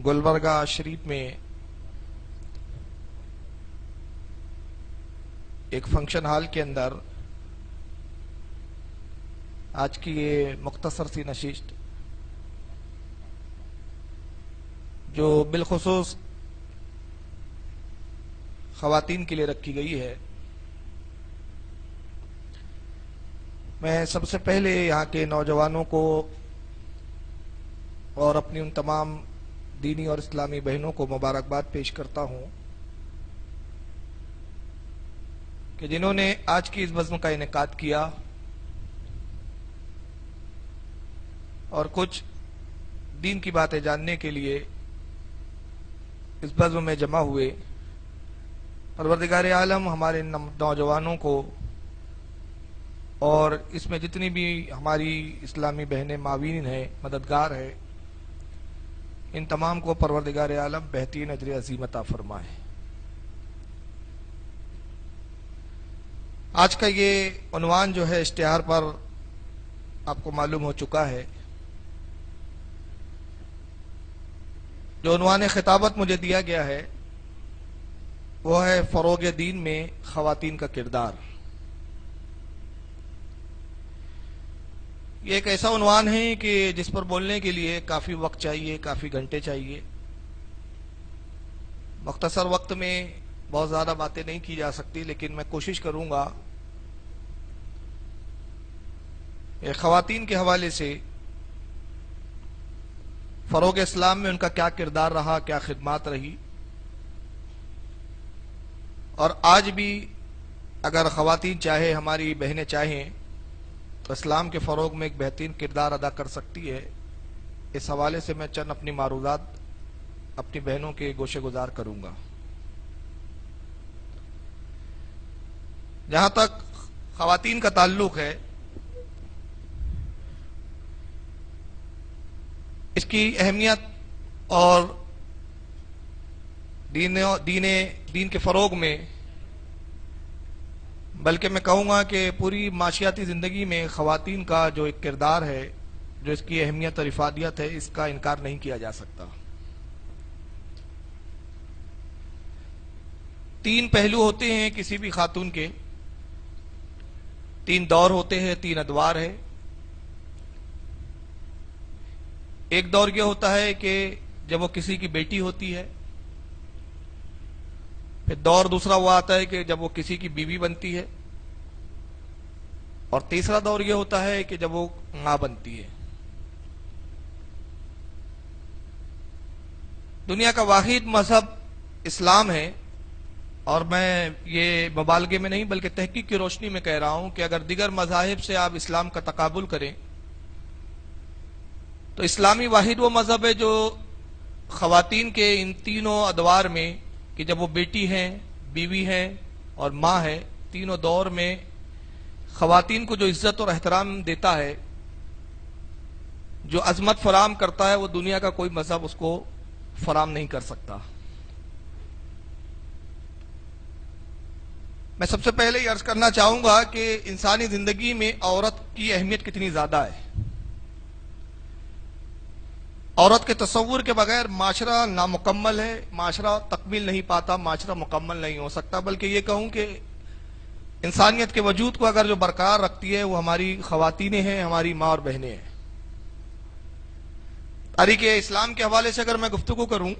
گلبرگہ شریف میں ایک function hall کے اندر آج کی یہ مختصر سی نشست جو بالخصوص خواتین کے لیے رکھی گئی ہے، میں سب سے پہلے یہاں کے نوجوانوں کو اور اپنی ان تمام دینی اور اسلامی بہنوں کو مبارکباد پیش کرتا ہوں کہ جنہوں نے آج کی اس بزم کا انعقاد کیا اور کچھ دین کی باتیں جاننے کے لیے اس بزم میں جمع ہوئے۔ پروردگار عالم ہمارے نوجوانوں کو اور اس میں جتنی بھی ہماری اسلامی بہنیں معاون ہیں، مددگار ہیں، ان تمام کو پروردگار عالم بہترین اجر عظیم عطا فرمائے۔ آج کا یہ عنوان جو ہے اشتہار پر آپ کو معلوم ہو چکا ہے۔ جو عنوان خطابت مجھے دیا گیا ہے وہ ہے فروغ دین میں خواتین کا کردار۔ یہ ایک ایسا عنوان ہے کہ جس پر بولنے کے لیے کافی وقت چاہیے، کافی گھنٹے چاہیے۔ مختصر وقت میں بہت زیادہ باتیں نہیں کی جا سکتی، لیکن میں کوشش کروں گا کہ خواتین کے حوالے سے فروغ اسلام میں ان کا کیا کردار رہا، کیا خدمات رہی، اور آج بھی اگر خواتین چاہے، ہماری بہنیں چاہیں تو اسلام کے فروغ میں ایک بہترین کردار ادا کر سکتی ہے۔ اس حوالے سے میں چند اپنی معروضات اپنی بہنوں کے گوشے گزار کروں گا۔ جہاں تک خواتین کا تعلق ہے، اس کی اہمیت اور دین کے فروغ میں، بلکہ میں کہوں گا کہ پوری معاشیاتی زندگی میں خواتین کا جو ایک کردار ہے، جو اس کی اہمیت اور افادیت ہے، اس کا انکار نہیں کیا جا سکتا۔ تین پہلو ہوتے ہیں کسی بھی خاتون کے، تین دور ہوتے ہیں، تین ادوار ہے۔ ایک دور یہ ہوتا ہے کہ جب وہ کسی کی بیٹی ہوتی ہے، پھر دور دوسرا وہ آتا ہے کہ جب وہ کسی کی بیوی بنتی ہے، اور تیسرا دور یہ ہوتا ہے کہ جب وہ ماں بنتی ہے۔ دنیا کا واحد مذہب اسلام ہے، اور میں یہ مبالغے میں نہیں بلکہ تحقیق کی روشنی میں کہہ رہا ہوں کہ اگر دیگر مذاہب سے آپ اسلام کا تقابل کریں تو اسلامی واحد وہ مذہب ہے جو خواتین کے ان تینوں ادوار میں، کہ جب وہ بیٹی ہیں، بیوی ہیں اور ماں ہے، تینوں دور میں خواتین کو جو عزت اور احترام دیتا ہے، جو عظمت فراہم کرتا ہے، وہ دنیا کا کوئی مذہب اس کو فراہم نہیں کر سکتا۔ میں سب سے پہلے یہ عرض کرنا چاہوں گا کہ انسانی زندگی میں عورت کی اہمیت کتنی زیادہ ہے۔ عورت کے تصور کے بغیر معاشرہ نامکمل ہے، معاشرہ تکمیل نہیں پاتا، معاشرہ مکمل نہیں ہو سکتا، بلکہ یہ کہوں کہ انسانیت کے وجود کو اگر جو برقرار رکھتی ہے وہ ہماری خواتینیں ہیں، ہماری ماں اور بہنیں ہیں۔ تاریخ اسلام کے حوالے سے اگر میں گفتگو کروں،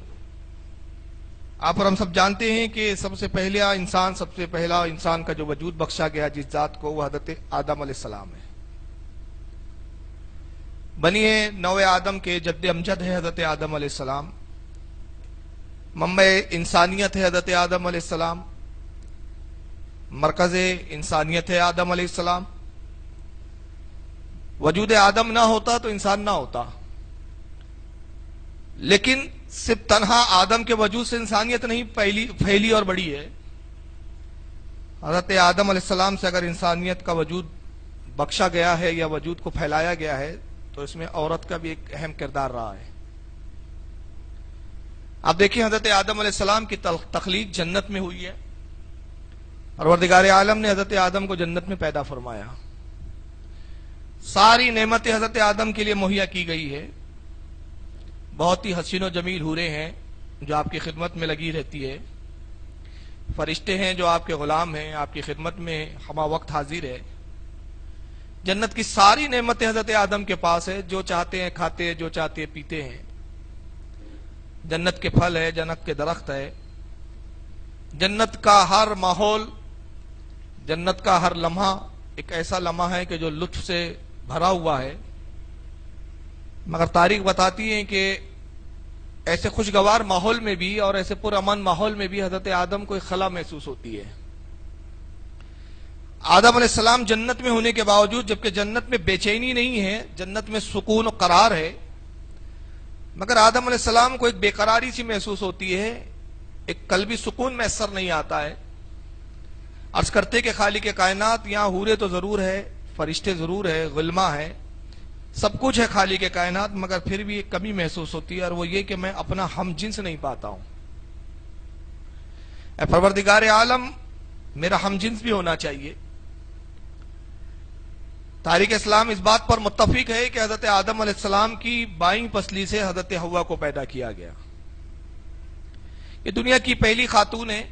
آپ اور ہم سب جانتے ہیں کہ سب سے پہلا انسان کا جو وجود بخشا گیا جس ذات کو، وہ حضرت آدم علیہ السلام ہے۔ بنی ہے نوع آدم کے جد امجد ہے حضرت آدم علیہ السلام، منبع انسانیت ہے حضرت آدم علیہ السلام، مرکز انسانیت ہے آدم علیہ السلام۔ وجود آدم نہ ہوتا تو انسان نہ ہوتا، لیکن صرف تنہا آدم کے وجود سے انسانیت نہیں پھیلی اور بڑی ہے۔ حضرت آدم علیہ السلام سے اگر انسانیت کا وجود بخشا گیا ہے یا وجود کو پھیلایا گیا ہے تو اس میں عورت کا بھی ایک اہم کردار رہا ہے۔ آپ دیکھیں حضرت آدم علیہ السلام کی تخلیق جنت میں ہوئی ہے، پروردگار عالم نے حضرت آدم کو جنت میں پیدا فرمایا، ساری نعمتیں حضرت آدم کے لیے مہیا کی گئی ہے۔ بہت ہی حسین و جمیل حوریں ہیں جو آپ کی خدمت میں لگی رہتی ہے، فرشتے ہیں جو آپ کے غلام ہیں، آپ کی خدمت میں ہمہ وقت حاضر ہے۔ جنت کی ساری نعمتیں حضرت آدم کے پاس ہے، جو چاہتے ہیں کھاتے ہیں، جو چاہتے ہیں پیتے ہیں۔ جنت کے پھل ہے، جنت کے درخت ہے، جنت کا ہر ماحول، جنت کا ہر لمحہ ایک ایسا لمحہ ہے کہ جو لطف سے بھرا ہوا ہے۔ مگر تاریخ بتاتی ہے کہ ایسے خوشگوار ماحول میں بھی اور ایسے پرامن ماحول میں بھی حضرت آدم کو ایک خلا محسوس ہوتی ہے۔ آدم علیہ السلام جنت میں ہونے کے باوجود، جبکہ جنت میں بے چینی نہیں ہے، جنت میں سکون و قرار ہے، مگر آدم علیہ السلام کو ایک بے قراری سی محسوس ہوتی ہے، ایک قلبی سکون میسر نہیں آتا ہے۔ عرض کرتے کہ خالق کائنات یہاں حورے تو ضرور ہے، فرشتے ضرور ہے، غلما ہے، سب کچھ ہے خالق کائنات، مگر پھر بھی ایک کمی محسوس ہوتی ہے، اور وہ یہ کہ میں اپنا ہم جنس نہیں پاتا ہوں۔ اے پروردگار عالم، میرا ہم جنس بھی ہونا چاہیے۔ تاریخ اسلام اس بات پر متفق ہے کہ حضرت آدم علیہ السلام کی بائیں پسلی سے حضرت حوا کو پیدا کیا گیا۔ یہ دنیا کی پہلی خاتون ہے،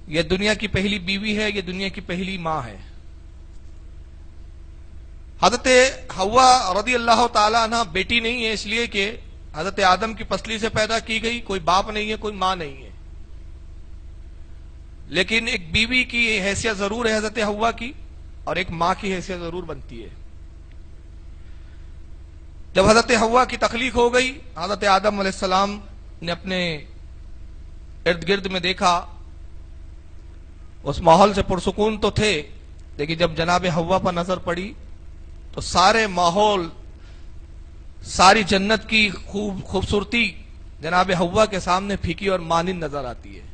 یہ دنیا کی پہلی بیوی ہے، یہ دنیا کی پہلی ماں ہے۔ حضرت حوا رضی اللہ تعالی عنہ بیٹی نہیں ہے، اس لیے کہ حضرت آدم کی پسلی سے پیدا کی گئی، کوئی باپ نہیں ہے، کوئی ماں نہیں ہے، لیکن ایک بیوی کی حیثیت ضرور ہے حضرت حوا کی، اور ایک ماں کی حیثیت ضرور بنتی ہے۔ جب حضرت حوا کی تخلیق ہو گئی، حضرت آدم علیہ السلام نے اپنے ارد گرد میں دیکھا، اس ماحول سے پرسکون تو تھے، لیکن جب جناب حوا پر نظر پڑی تو سارے ماحول، ساری جنت کی خوبصورتی جناب حوا کے سامنے پھیکی اور مانند نظر آتی ہے۔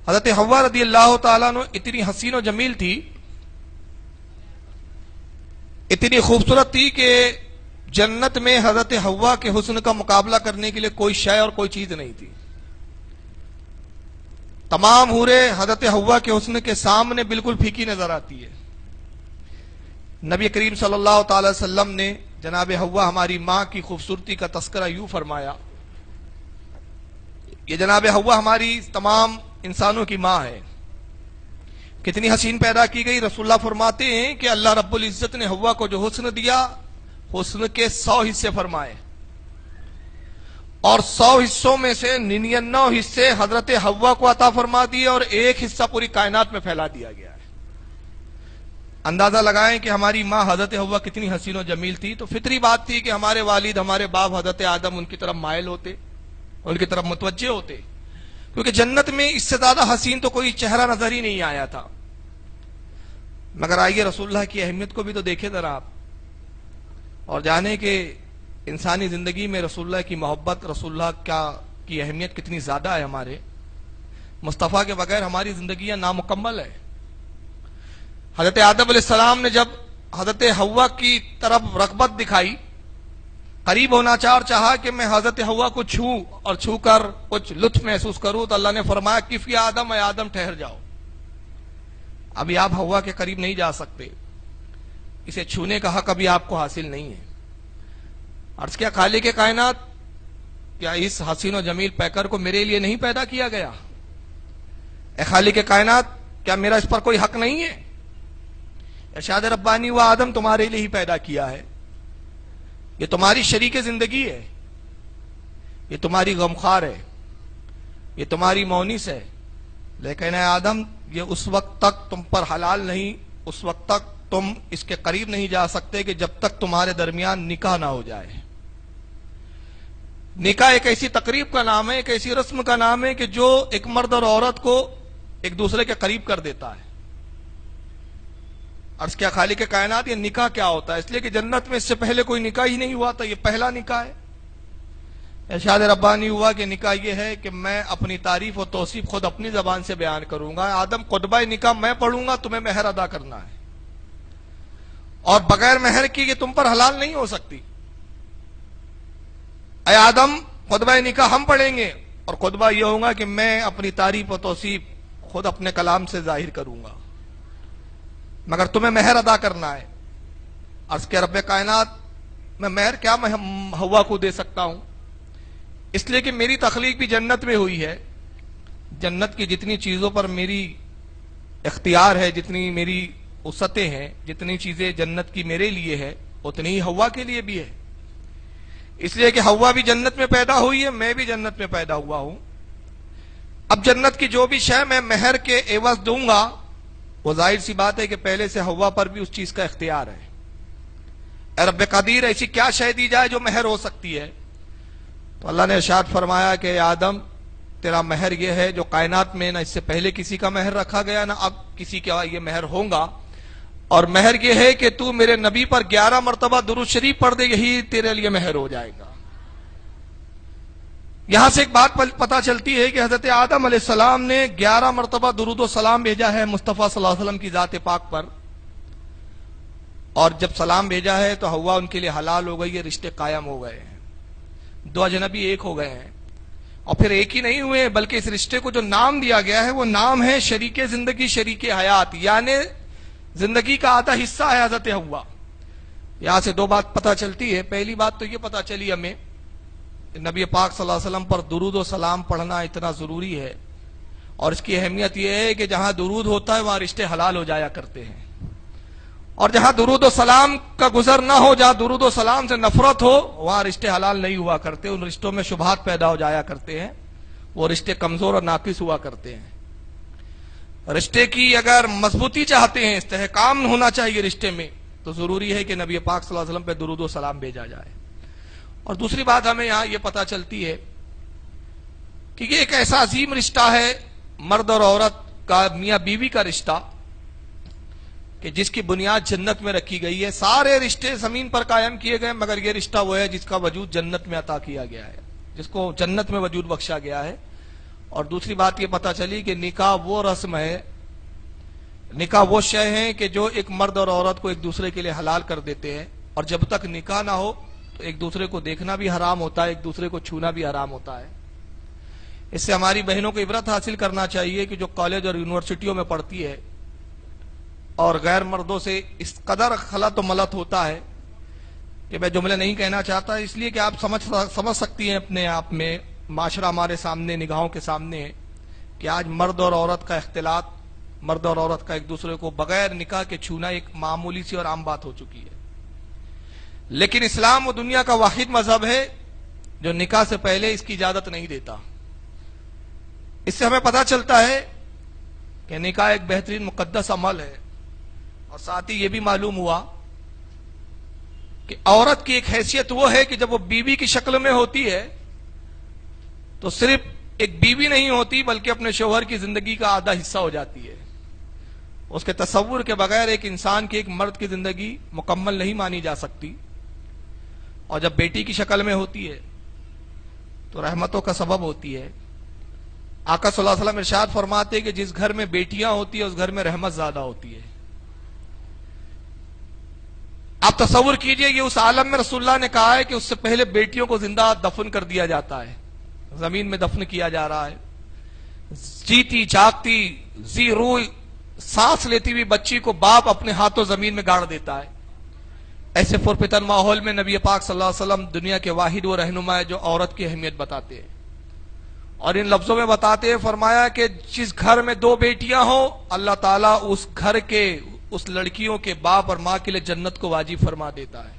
حضرت حوا رضی اللہ تعالیٰ عنہ اتنی حسین و جمیل تھی، اتنی خوبصورت تھی کہ جنت میں حضرت حوا کے حسن کا مقابلہ کرنے کے لیے کوئی شے اور کوئی چیز نہیں تھی۔ تمام حوریں حضرت حوا کے حسن کے سامنے بالکل پھیکی نظر آتی ہے۔ نبی کریم صلی اللہ تعالی وسلم نے جناب حوا ہماری ماں کی خوبصورتی کا تذکرہ یوں فرمایا، یہ جناب حوا ہماری تمام انسانوں کی ماں ہے، کتنی حسین پیدا کی گئی۔ رسول اللہ فرماتے ہیں کہ اللہ رب العزت نے حوا کو جو حسن دیا، حسن کے 100 حصے فرمائے، اور 100 حصوں میں سے 99 حصے حضرت حوا کو عطا فرما دیے، اور ایک حصہ پوری کائنات میں پھیلا دیا گیا ہے۔ اندازہ لگائیں کہ ہماری ماں حضرت حوا کتنی حسین و جمیل تھی، تو فطری بات تھی کہ ہمارے والد، ہمارے باپ حضرت آدم ان کی طرف مائل ہوتے، ان کی طرف متوجہ ہوتے، کیونکہ جنت میں اس سے زیادہ حسین تو کوئی چہرہ نظر ہی نہیں آیا تھا۔ مگر آئیے رسول اللہ کی اہمیت کو بھی تو دیکھیں ذرا آپ، اور جانیں کہ انسانی زندگی میں رسول اللہ کی محبت، رسول اللہ کی اہمیت کتنی زیادہ ہے۔ ہمارے مصطفیٰ کے بغیر ہماری زندگیاں نامکمل ہے۔ حضرت آدم علیہ السلام نے جب حضرت حوا کی طرف رغبت دکھائی، قریب ہونا چاہا کہ میں حضرت حوا کو چھوں اور چھو کر کچھ لطف محسوس کروں، تو اللہ نے فرمایا کف یا آدم، اے آدم ٹھہر جاؤ، ابھی آپ حوا کے قریب نہیں جا سکتے، اسے چھونے کا حق ابھی آپ کو حاصل نہیں ہے۔ عرض کیا خالق کائنات، کیا اس حسین و جمیل پیکر کو میرے لیے نہیں پیدا کیا گیا؟ اے خالق کائنات، کیا میرا اس پر کوئی حق نہیں ہے؟ ارشاد ربانی ہوا، آدم تمہارے لیے ہی پیدا کیا ہے، یہ تمہاری شریک زندگی ہے، یہ تمہاری غمخوار ہے، یہ تمہاری مونس ہے، لیکن اے آدم یہ اس وقت تک تم پر حلال نہیں، اس وقت تک تم اس کے قریب نہیں جا سکتے کہ جب تک تمہارے درمیان نکاح نہ ہو جائے۔ نکاح ایک ایسی تقریب کا نام ہے، ایک ایسی رسم کا نام ہے کہ جو ایک مرد اور عورت کو ایک دوسرے کے قریب کر دیتا ہے۔ عرض کیا خالق کائنات، یہ نکاح کیا ہوتا ہے؟ اس لیے کہ جنت میں اس سے پہلے کوئی نکاح ہی نہیں ہوا تھا، یہ پہلا نکاح ہے۔ ارشاد ربانی ہوا کہ نکاح یہ ہے کہ میں اپنی تعریف و توصیف خود اپنی زبان سے بیان کروں گا۔ آدم خطبہ نکاح میں پڑھوں گا، تمہیں مہر ادا کرنا ہے، اور بغیر مہر کی یہ تم پر حلال نہیں ہو سکتی۔ اے آدم خطبہ نکاح ہم پڑھیں گے، اور خطبہ یہ ہوگا کہ میں اپنی تعریف و توصیف خود اپنے کلام سے ظاہر کروں گا، مگر تمہیں مہر ادا کرنا ہے۔ عرض کہ رب کائنات، میں مہر کیا میں ہوا کو دے سکتا ہوں؟ اس لیے کہ میری تخلیق بھی جنت میں ہوئی ہے. جنت کی جتنی چیزوں پر میری اختیار ہے، جتنی میری وسعتیں ہیں، جتنی چیزیں جنت کی میرے لیے ہے، اتنی ہی ہوا کے لیے بھی ہے. اس لیے کہ ہوا بھی جنت میں پیدا ہوئی ہے، میں بھی جنت میں پیدا ہوا ہوں. اب جنت کی جو بھی شے میں مہر کے عوض دوں گا، وہ ظاہر سی بات ہے کہ پہلے سے ہوا پر بھی اس چیز کا اختیار ہے. اے رب قدیر، ایسی کیا شے دی جائے جو مہر ہو سکتی ہے؟ تو اللہ نے ارشاد فرمایا کہ اے آدم، تیرا مہر یہ ہے جو کائنات میں نہ اس سے پہلے کسی کا مہر رکھا گیا، نہ اب کسی کا یہ مہر ہوگا. اور مہر یہ ہے کہ تو میرے نبی پر 11 مرتبہ درود شریف پڑھ دے، یہی تیرے لیے مہر ہو جائے گا. یہاں سے ایک بات پتہ چلتی ہے کہ حضرت آدم علیہ السلام نے 11 مرتبہ درود و سلام بھیجا ہے مصطفیٰ صلی اللہ علیہ وسلم کی ذات پاک پر. اور جب سلام بھیجا ہے تو ہوا ان کے لیے حلال ہو گئی ہے، رشتے قائم ہو گئے ہیں، دو اجنبی ایک ہو گئے ہیں. اور پھر ایک ہی نہیں ہوئے، بلکہ اس رشتے کو جو نام دیا گیا ہے وہ نام ہے شریک زندگی، شریک حیات، یعنی زندگی کا آدھا حصہ ہے حضرت ہوا. یہاں سے دو بات پتہ چلتی ہے. پہلی بات تو یہ پتہ چلی ہمیں نبی پاک صلی اللہ علیہ وسلم پر درود و سلام پڑھنا اتنا ضروری ہے، اور اس کی اہمیت یہ ہے کہ جہاں درود ہوتا ہے وہاں رشتے حلال ہو جایا کرتے ہیں، اور جہاں درود و سلام کا گزر نہ ہو، جہاں درود و سلام سے نفرت ہو، وہاں رشتے حلال نہیں ہوا کرتے. ان رشتوں میں شبہات پیدا ہو جایا کرتے ہیں، وہ رشتے کمزور اور ناقص ہوا کرتے ہیں. رشتے کی اگر مضبوطی چاہتے ہیں، استحکام ہونا چاہیے رشتے میں، تو ضروری ہے کہ نبی پاک صلی اللہ علیہ وسلم پہ درود و سلام بھیجا جائے. اور دوسری بات ہمیں یہاں یہ پتہ چلتی ہے کہ یہ ایک ایسا عظیم رشتہ ہے، مرد اور عورت کا، میاں بیوی کا رشتہ، کہ جس کی بنیاد جنت میں رکھی گئی ہے. سارے رشتے زمین پر قائم کیے گئے، مگر یہ رشتہ وہ ہے جس کا وجود جنت میں عطا کیا گیا ہے، جس کو جنت میں وجود بخشا گیا ہے. اور دوسری بات یہ پتہ چلی کہ نکاح وہ رسم ہے، نکاح وہ شے ہیں کہ جو ایک مرد اور عورت کو ایک دوسرے کے لیے حلال کر دیتے ہیں. اور جب تک نکاح نہ ہو تو ایک دوسرے کو دیکھنا بھی حرام ہوتا ہے، ایک دوسرے کو چھونا بھی حرام ہوتا ہے. اس سے ہماری بہنوں کو عبرت حاصل کرنا چاہیے کہ جو کالج اور یونیورسٹیوں میں پڑھتی ہے اور غیر مردوں سے اس قدر خلط و ملط ہوتا ہے کہ میں جملے نہیں کہنا چاہتا، اس لیے کہ آپ سمجھ سکتی ہیں اپنے آپ میں، معاشرہ ہمارے سامنے، نگاہوں کے سامنے ہے کہ آج مرد اور عورت کا اختلاط، مرد اور عورت کا ایک دوسرے کو بغیر نکاح کے چھونا ایک معمولی سی اور عام بات ہو چکی ہے. لیکن اسلام و دنیا کا واحد مذہب ہے جو نکاح سے پہلے اس کی اجازت نہیں دیتا. اس سے ہمیں پتہ چلتا ہے کہ نکاح ایک بہترین مقدس عمل ہے. اور ساتھ ہی یہ بھی معلوم ہوا کہ عورت کی ایک حیثیت وہ ہے کہ جب وہ بیوی کی شکل میں ہوتی ہے تو صرف ایک بیوی نہیں ہوتی، بلکہ اپنے شوہر کی زندگی کا آدھا حصہ ہو جاتی ہے. اس کے تصور کے بغیر ایک انسان کی، ایک مرد کی زندگی مکمل نہیں مانی جا سکتی. اور جب بیٹی کی شکل میں ہوتی ہے تو رحمتوں کا سبب ہوتی ہے. آقا صلی اللہ علیہ وسلم ارشاد فرماتے کہ جس گھر میں بیٹیاں ہوتی ہیں اس گھر میں رحمت زیادہ ہوتی ہے. آپ تصور کیجئے، یہ اس عالم میں رسول اللہ نے کہا ہے کہ اس سے پہلے بیٹیوں کو زندہ دفن کر دیا جاتا ہے، زمین میں دفن کیا جا رہا ہے. جیتی جاگتی زی روح سانس لیتی ہوئی بچی کو باپ اپنے ہاتھوں زمین میں گاڑ دیتا ہے. ایسے پرفتن ماحول میں نبی پاک صلی اللہ علیہ وسلم دنیا کے واحد وہ رہنما ہے جو عورت کی اہمیت بتاتے ہیں، اور ان لفظوں میں بتاتے ہیں، فرمایا کہ جس گھر میں دو بیٹیاں ہوں اللہ تعالیٰ اس گھر کے، اس لڑکیوں کے باپ اور ماں کے لیے جنت کو واجب فرما دیتا ہے.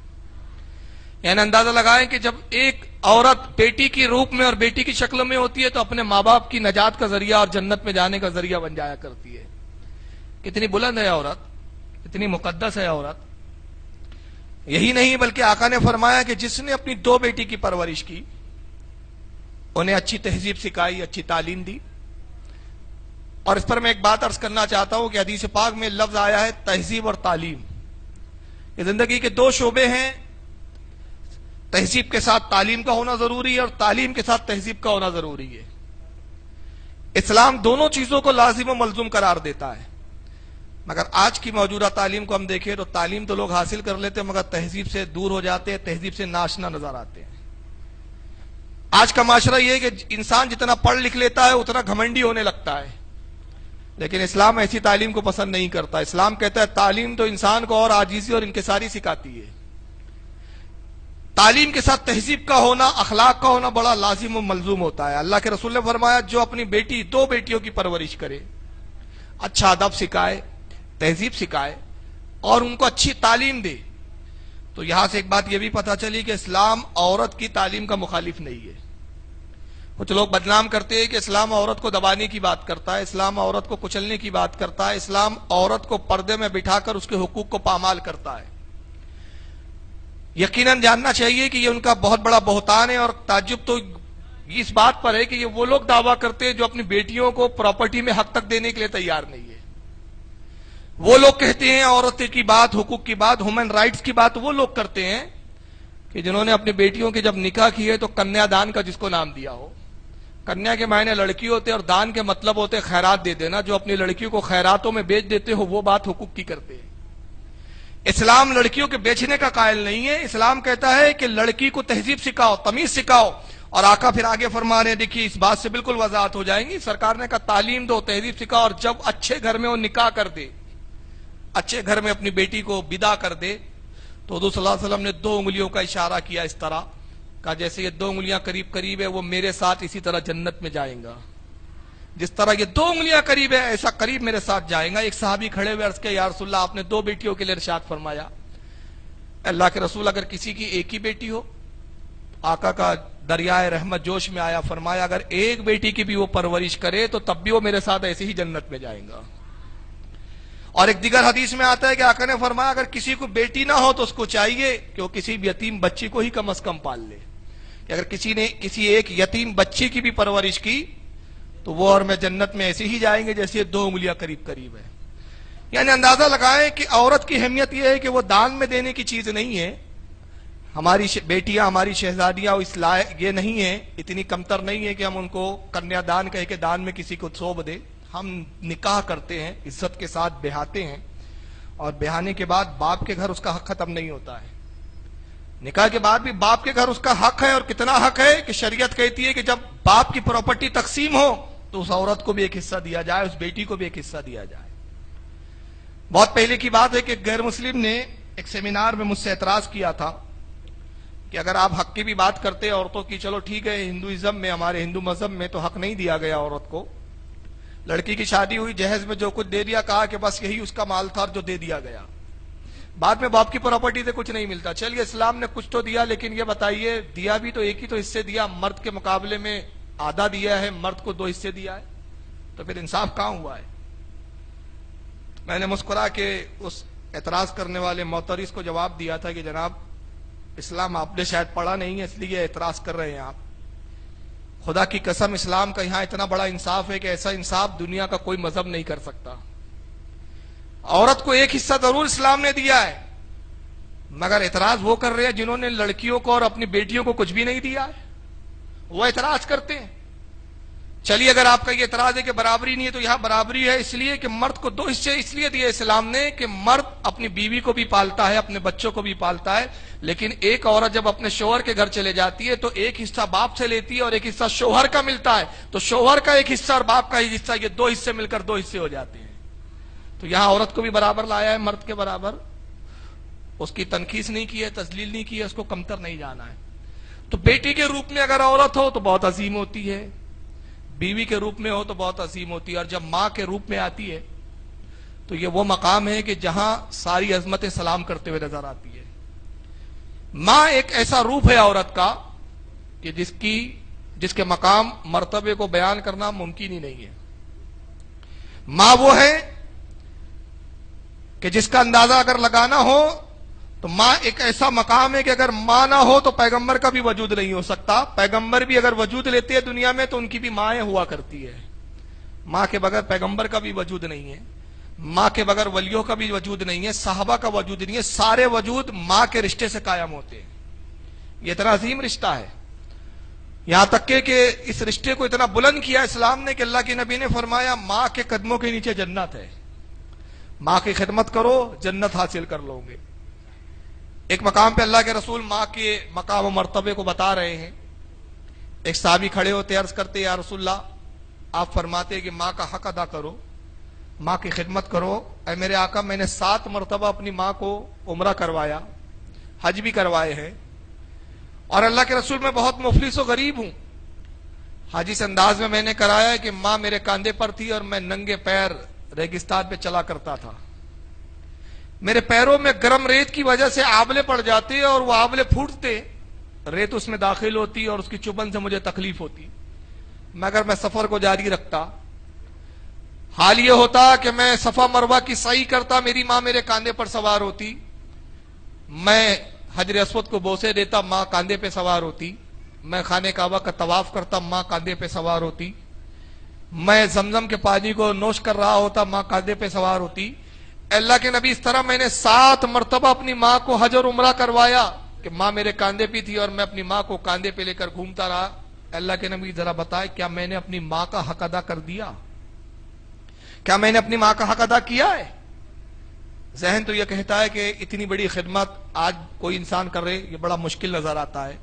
یعنی اندازہ لگائیں کہ جب ایک عورت بیٹی کی روپ میں اور بیٹی کی شکل میں ہوتی ہے تو اپنے ماں باپ کی نجات کا ذریعہ اور جنت میں جانے کا ذریعہ بن جایا کرتی ہے. کتنی بلند ہے عورت، کتنی مقدس ہے عورت. یہی نہیں بلکہ آقا نے فرمایا کہ جس نے اپنی دو بیٹی کی پرورش کی، انہیں اچھی تہذیب سکھائی، اچھی تعلیم دی. اور اس پر میں ایک بات عرض کرنا چاہتا ہوں کہ حدیث پاک میں لفظ آیا ہے تہذیب اور تعلیم. یہ زندگی کے دو شعبے ہیں، تہذیب کے ساتھ تعلیم کا ہونا ضروری ہے اور تعلیم کے ساتھ تہذیب کا ہونا ضروری ہے. اسلام دونوں چیزوں کو لازم و ملزوم قرار دیتا ہے. مگر آج کی موجودہ تعلیم کو ہم دیکھیں تو تعلیم تو لوگ حاصل کر لیتے ہیں مگر تہذیب سے دور ہو جاتے ہیں، تہذیب سے ناشنا نظر آتے ہیں. آج کا معاشرہ یہ ہے کہ انسان جتنا پڑھ لکھ لیتا ہے اتنا گھمنڈی ہونے لگتا ہے. لیکن اسلام ایسی تعلیم کو پسند نہیں کرتا. اسلام کہتا ہے تعلیم تو انسان کو اور عاجزی اور انکساری سکھاتی ہے. تعلیم کے ساتھ تہذیب کا ہونا، اخلاق کا ہونا بڑا لازم و ملزوم ہوتا ہے۔ اللہ کے رسول نے فرمایا جو اپنی بیٹی، دو بیٹیوں کی پرورش کرے، اچھا ادب سکھائے، تہذیب سکھائے اور ان کو اچھی تعلیم دے، تو یہاں سے ایک بات یہ بھی پتہ چلی کہ اسلام عورت کی تعلیم کا مخالف نہیں ہے۔ کچھ لوگ بدنام کرتے ہیں کہ اسلام عورت کو دبانے کی بات کرتا ہے، اسلام عورت کو کچلنے کی بات کرتا ہے، اسلام عورت کو پردے میں بٹھا کر اس کے حقوق کو پامال کرتا ہے۔ یقیناً جاننا چاہیے کہ یہ ان کا بہت بڑا بہتان ہے، اور تعجب تو اس بات پر ہے کہ یہ وہ لوگ دعویٰ کرتے ہیں جو اپنی بیٹیوں کو پراپرٹی میں حق تک دینے کے لیے تیار نہیں ہے۔ وہ لوگ کہتے ہیں عورت کی بات، حقوق کی بات، ہیومن رائٹس کی بات وہ لوگ کرتے ہیں کہ جنہوں نے اپنی بیٹیوں کے جب نکاح کیے تو کنیا دان کا جس کو نام دیا ہو۔ کنیا کے معنی لڑکی ہوتے اور دان کے مطلب ہوتے خیرات دے دینا، جو اپنی لڑکیوں کو خیراتوں میں بیچ دیتے ہو وہ بات حقوق کی کرتے ہیں۔ اسلام لڑکیوں کے بیچنے کا قائل نہیں ہے، اسلام کہتا ہے کہ لڑکی کو تہذیب سکھاؤ، تمیز سکھاؤ، اور آقا پھر آگے فرما رہے ہیں، دیکھیے اس بات سے بالکل وضاحت ہو جائیں گی، سرکار نے کہا تعلیم دو، تہذیب سکھاؤ، اور جب اچھے گھر میں وہ نکاح کر دے، اچھے گھر میں اپنی بیٹی کو بدا کر دے، تو حضور صلی اللہ علیہ وسلم نے 2 انگلیوں کا اشارہ کیا اس طرح، کہا جیسے یہ 2 انگلیاں قریب قریب ہے وہ میرے ساتھ اسی طرح جنت میں جائیں گا، جس طرح یہ 2 انگلیاں قریب ہے ایسا قریب میرے ساتھ جائیں گا۔ ایک صحابی کھڑے ہوئے عرض کیا یا رسول اللہ آپ نے 2 بیٹیوں کے لیے ارشاد فرمایا، اللہ کے رسول اگر کسی کی ایک ہی بیٹی ہو، آقا کا دریائے رحمت جوش میں آیا، فرمایا اگر ایک بیٹی کی بھی وہ پرورش کرے تو تب بھی وہ میرے ساتھ ایسے ہی جنت میں جائیں گا۔ اور ایک دیگر حدیث میں آتا ہے کہ آقا نے فرمایا اگر کسی کو بیٹی نہ ہو تو اس کو چاہیے کہ وہ کسی یتیم بچی کو ہی کم از کم پال لے، کہ اگر کسی نے کسی ایک یتیم بچی کی بھی پرورش کی تو وہ اور میں جنت میں ایسے ہی جائیں گے جیسے 2 انگلیاں قریب قریب ہے۔ یعنی اندازہ لگائیں کہ عورت کی اہمیت یہ ہے کہ وہ دان میں دینے کی چیز نہیں ہے، ہماری بیٹیاں، ہماری شہزادیاں اس لائق یہ نہیں ہیں، اتنی کمتر نہیں ہے کہ ہم ان کو کنیا دان کہہ کے دان میں کسی کو سونپ دیں۔ ہم نکاح کرتے ہیں، عزت کے ساتھ بہاتے ہیں، اور بہانے کے بعد باپ کے گھر اس کا حق ختم نہیں ہوتا ہے، نکاح کے بعد بھی باپ کے گھر اس کا حق ہے، اور کتنا حق ہے کہ شریعت کہتی ہے کہ جب باپ کی پراپرٹی تقسیم ہو تو اس عورت کو بھی ایک حصہ دیا جائے، اس بیٹی کو بھی ایک حصہ دیا جائے۔ بہت پہلے کی بات ہے کہ غیر مسلم نے ایک سیمینار میں مجھ سے اعتراض کیا تھا کہ اگر آپ حق کی بھی بات کرتے عورتوں کی، چلو ٹھیک ہے، ہندوازم میں، ہمارے ہندو مذہب میں تو حق نہیں دیا گیا عورت کو، لڑکی کی شادی ہوئی، جہیز میں جو کچھ دے دیا، کہا کہ بس یہی اس کا مال تھا جو دے دیا گیا، بعد میں باپ کی پراپرٹی سے کچھ نہیں ملتا۔ چلیے اسلام نے کچھ تو دیا، لیکن یہ بتائیے دیا بھی تو ایک ہی تو حصے دیا، مرد کے مقابلے میں آدھا دیا ہے، مرد کو 2 حصے دیا ہے، تو پھر انصاف کہاں ہوا ہے؟ میں نے مسکرا کے اس اعتراض کرنے والے معترض کو جواب دیا تھا کہ جناب اسلام آپ نے شاید پڑھا نہیں ہے اس لیے اعتراض کر رہے ہیں آپ، خدا کی قسم اسلام کا یہاں اتنا بڑا انصاف ہے کہ ایسا انصاف دنیا کا کوئی مذہب نہیں کر سکتا۔ عورت کو ایک حصہ ضرور اسلام نے دیا ہے، مگر اعتراض وہ کر رہے ہیں جنہوں نے لڑکیوں کو اور اپنی بیٹیوں کو کچھ بھی نہیں دیا ہے، وہ اعتراض کرتے ہیں۔ چلیے اگر آپ کا یہ اعتراض ہے کہ برابری نہیں ہے تو یہاں برابری ہے، اس لیے کہ مرد کو 2 حصے اس لیے دیے اسلام نے کہ مرد اپنی بیوی کو بھی پالتا ہے، اپنے بچوں کو بھی پالتا ہے، لیکن ایک عورت جب اپنے شوہر کے گھر چلے جاتی ہے تو ایک حصہ باپ سے لیتی ہے اور ایک حصہ شوہر کا ملتا ہے، تو شوہر کا ایک حصہ اور باپ کا ایک حصہ، یہ 2 حصے مل کر 2 حصے ہو جاتے ہیں۔ تو یہاں عورت کو بھی برابر لایا ہے، مرد کے برابر، اس کی تنقیص نہیں کی ہے، تذلیل نہیں کی ہے، اس کو کمتر نہیں جانا ہے۔ تو بیٹی کے روپ میں اگر عورت ہو تو بہت عظیم ہوتی ہے، بیوی کے روپ میں ہو تو بہت عظیم ہوتی ہے، اور جب ماں کے روپ میں آتی ہے تو یہ وہ مقام ہے کہ جہاں ساری عظمتیں سلام کرتے ہوئے نظر آتی ہے۔ ماں ایک ایسا روپ ہے عورت کا کہ جس کے مقام مرتبے کو بیان کرنا ممکن ہی نہیں ہے۔ ماں وہ ہے کہ جس کا اندازہ اگر لگانا ہو تو ماں ایک ایسا مقام ہے کہ اگر ماں نہ ہو تو پیغمبر کا بھی وجود نہیں ہو سکتا، پیغمبر بھی اگر وجود لیتے ہیں دنیا میں تو ان کی بھی مائیں ہوا کرتی ہے، ماں کے بغیر پیغمبر کا بھی وجود نہیں ہے، ماں کے بغیر ولیوں کا بھی وجود نہیں ہے، صحابہ کا وجود نہیں ہے، سارے وجود ماں کے رشتے سے قائم ہوتے ہیں۔ یہ اتنا عظیم رشتہ ہے، یہاں تک کہ اس رشتے کو اتنا بلند کیا اسلام نے کہ اللہ کے نبی نے فرمایا ماں کے قدموں کے نیچے جنت ہے، ماں کی خدمت کرو جنت حاصل کر لو گے۔ ایک مقام پہ اللہ کے رسول ماں کے مقام و مرتبے کو بتا رہے ہیں، ایک صحابی کھڑے ہوتے عرض کرتے یا رسول اللہ آپ فرماتے کہ ماں کا حق ادا کرو، ماں کی خدمت کرو، اے میرے آقا میں نے 7 مرتبہ اپنی ماں کو عمرہ کروایا، حج بھی کروائے ہیں، اور اللہ کے رسول میں بہت مفلس و غریب ہوں. حاجی اس انداز میں نے کرایا ہے کہ ماں میرے کاندھے پر تھی اور میں ننگے پیر ریگستان پہ چلا کرتا تھا. میرے پیروں میں گرم ریت کی وجہ سے آبلے پڑ جاتے اور وہ آبلے پھوٹتے, ریت اس میں داخل ہوتی اور اس کی چبھن سے مجھے تکلیف ہوتی, مگر میں سفر کو جاری رکھتا. حال یہ ہوتا کہ میں صفا مروہ کی سعی کرتا, میری ماں میرے کاندھے پر سوار ہوتی, میں حجر اسود کو بوسے دیتا, ماں کاندھے پہ سوار ہوتی, میں خانہ کعبہ کا طواف کرتا, ماں کاندھے پہ سوار ہوتی, میں زمزم کے پانی کو نوش کر رہا ہوتا, ماں کاندھے پہ سوار ہوتی. اللہ کے نبی اس طرح میں نے 7 مرتبہ اپنی ماں کو حج اور عمرہ کروایا کہ ماں میرے کاندھے پہ تھی اور میں اپنی ماں کو کاندھے پہ لے کر گھومتا رہا. اللہ کے نبی ذرا بتائے کیا میں نے اپنی ماں کا حق ادا کر دیا؟ کیا میں نے اپنی ماں کا حق ادا کیا ہے؟ ذہن تو یہ کہتا ہے کہ اتنی بڑی خدمت آج کوئی انسان کر رہے, یہ بڑا مشکل نظر آتا ہے,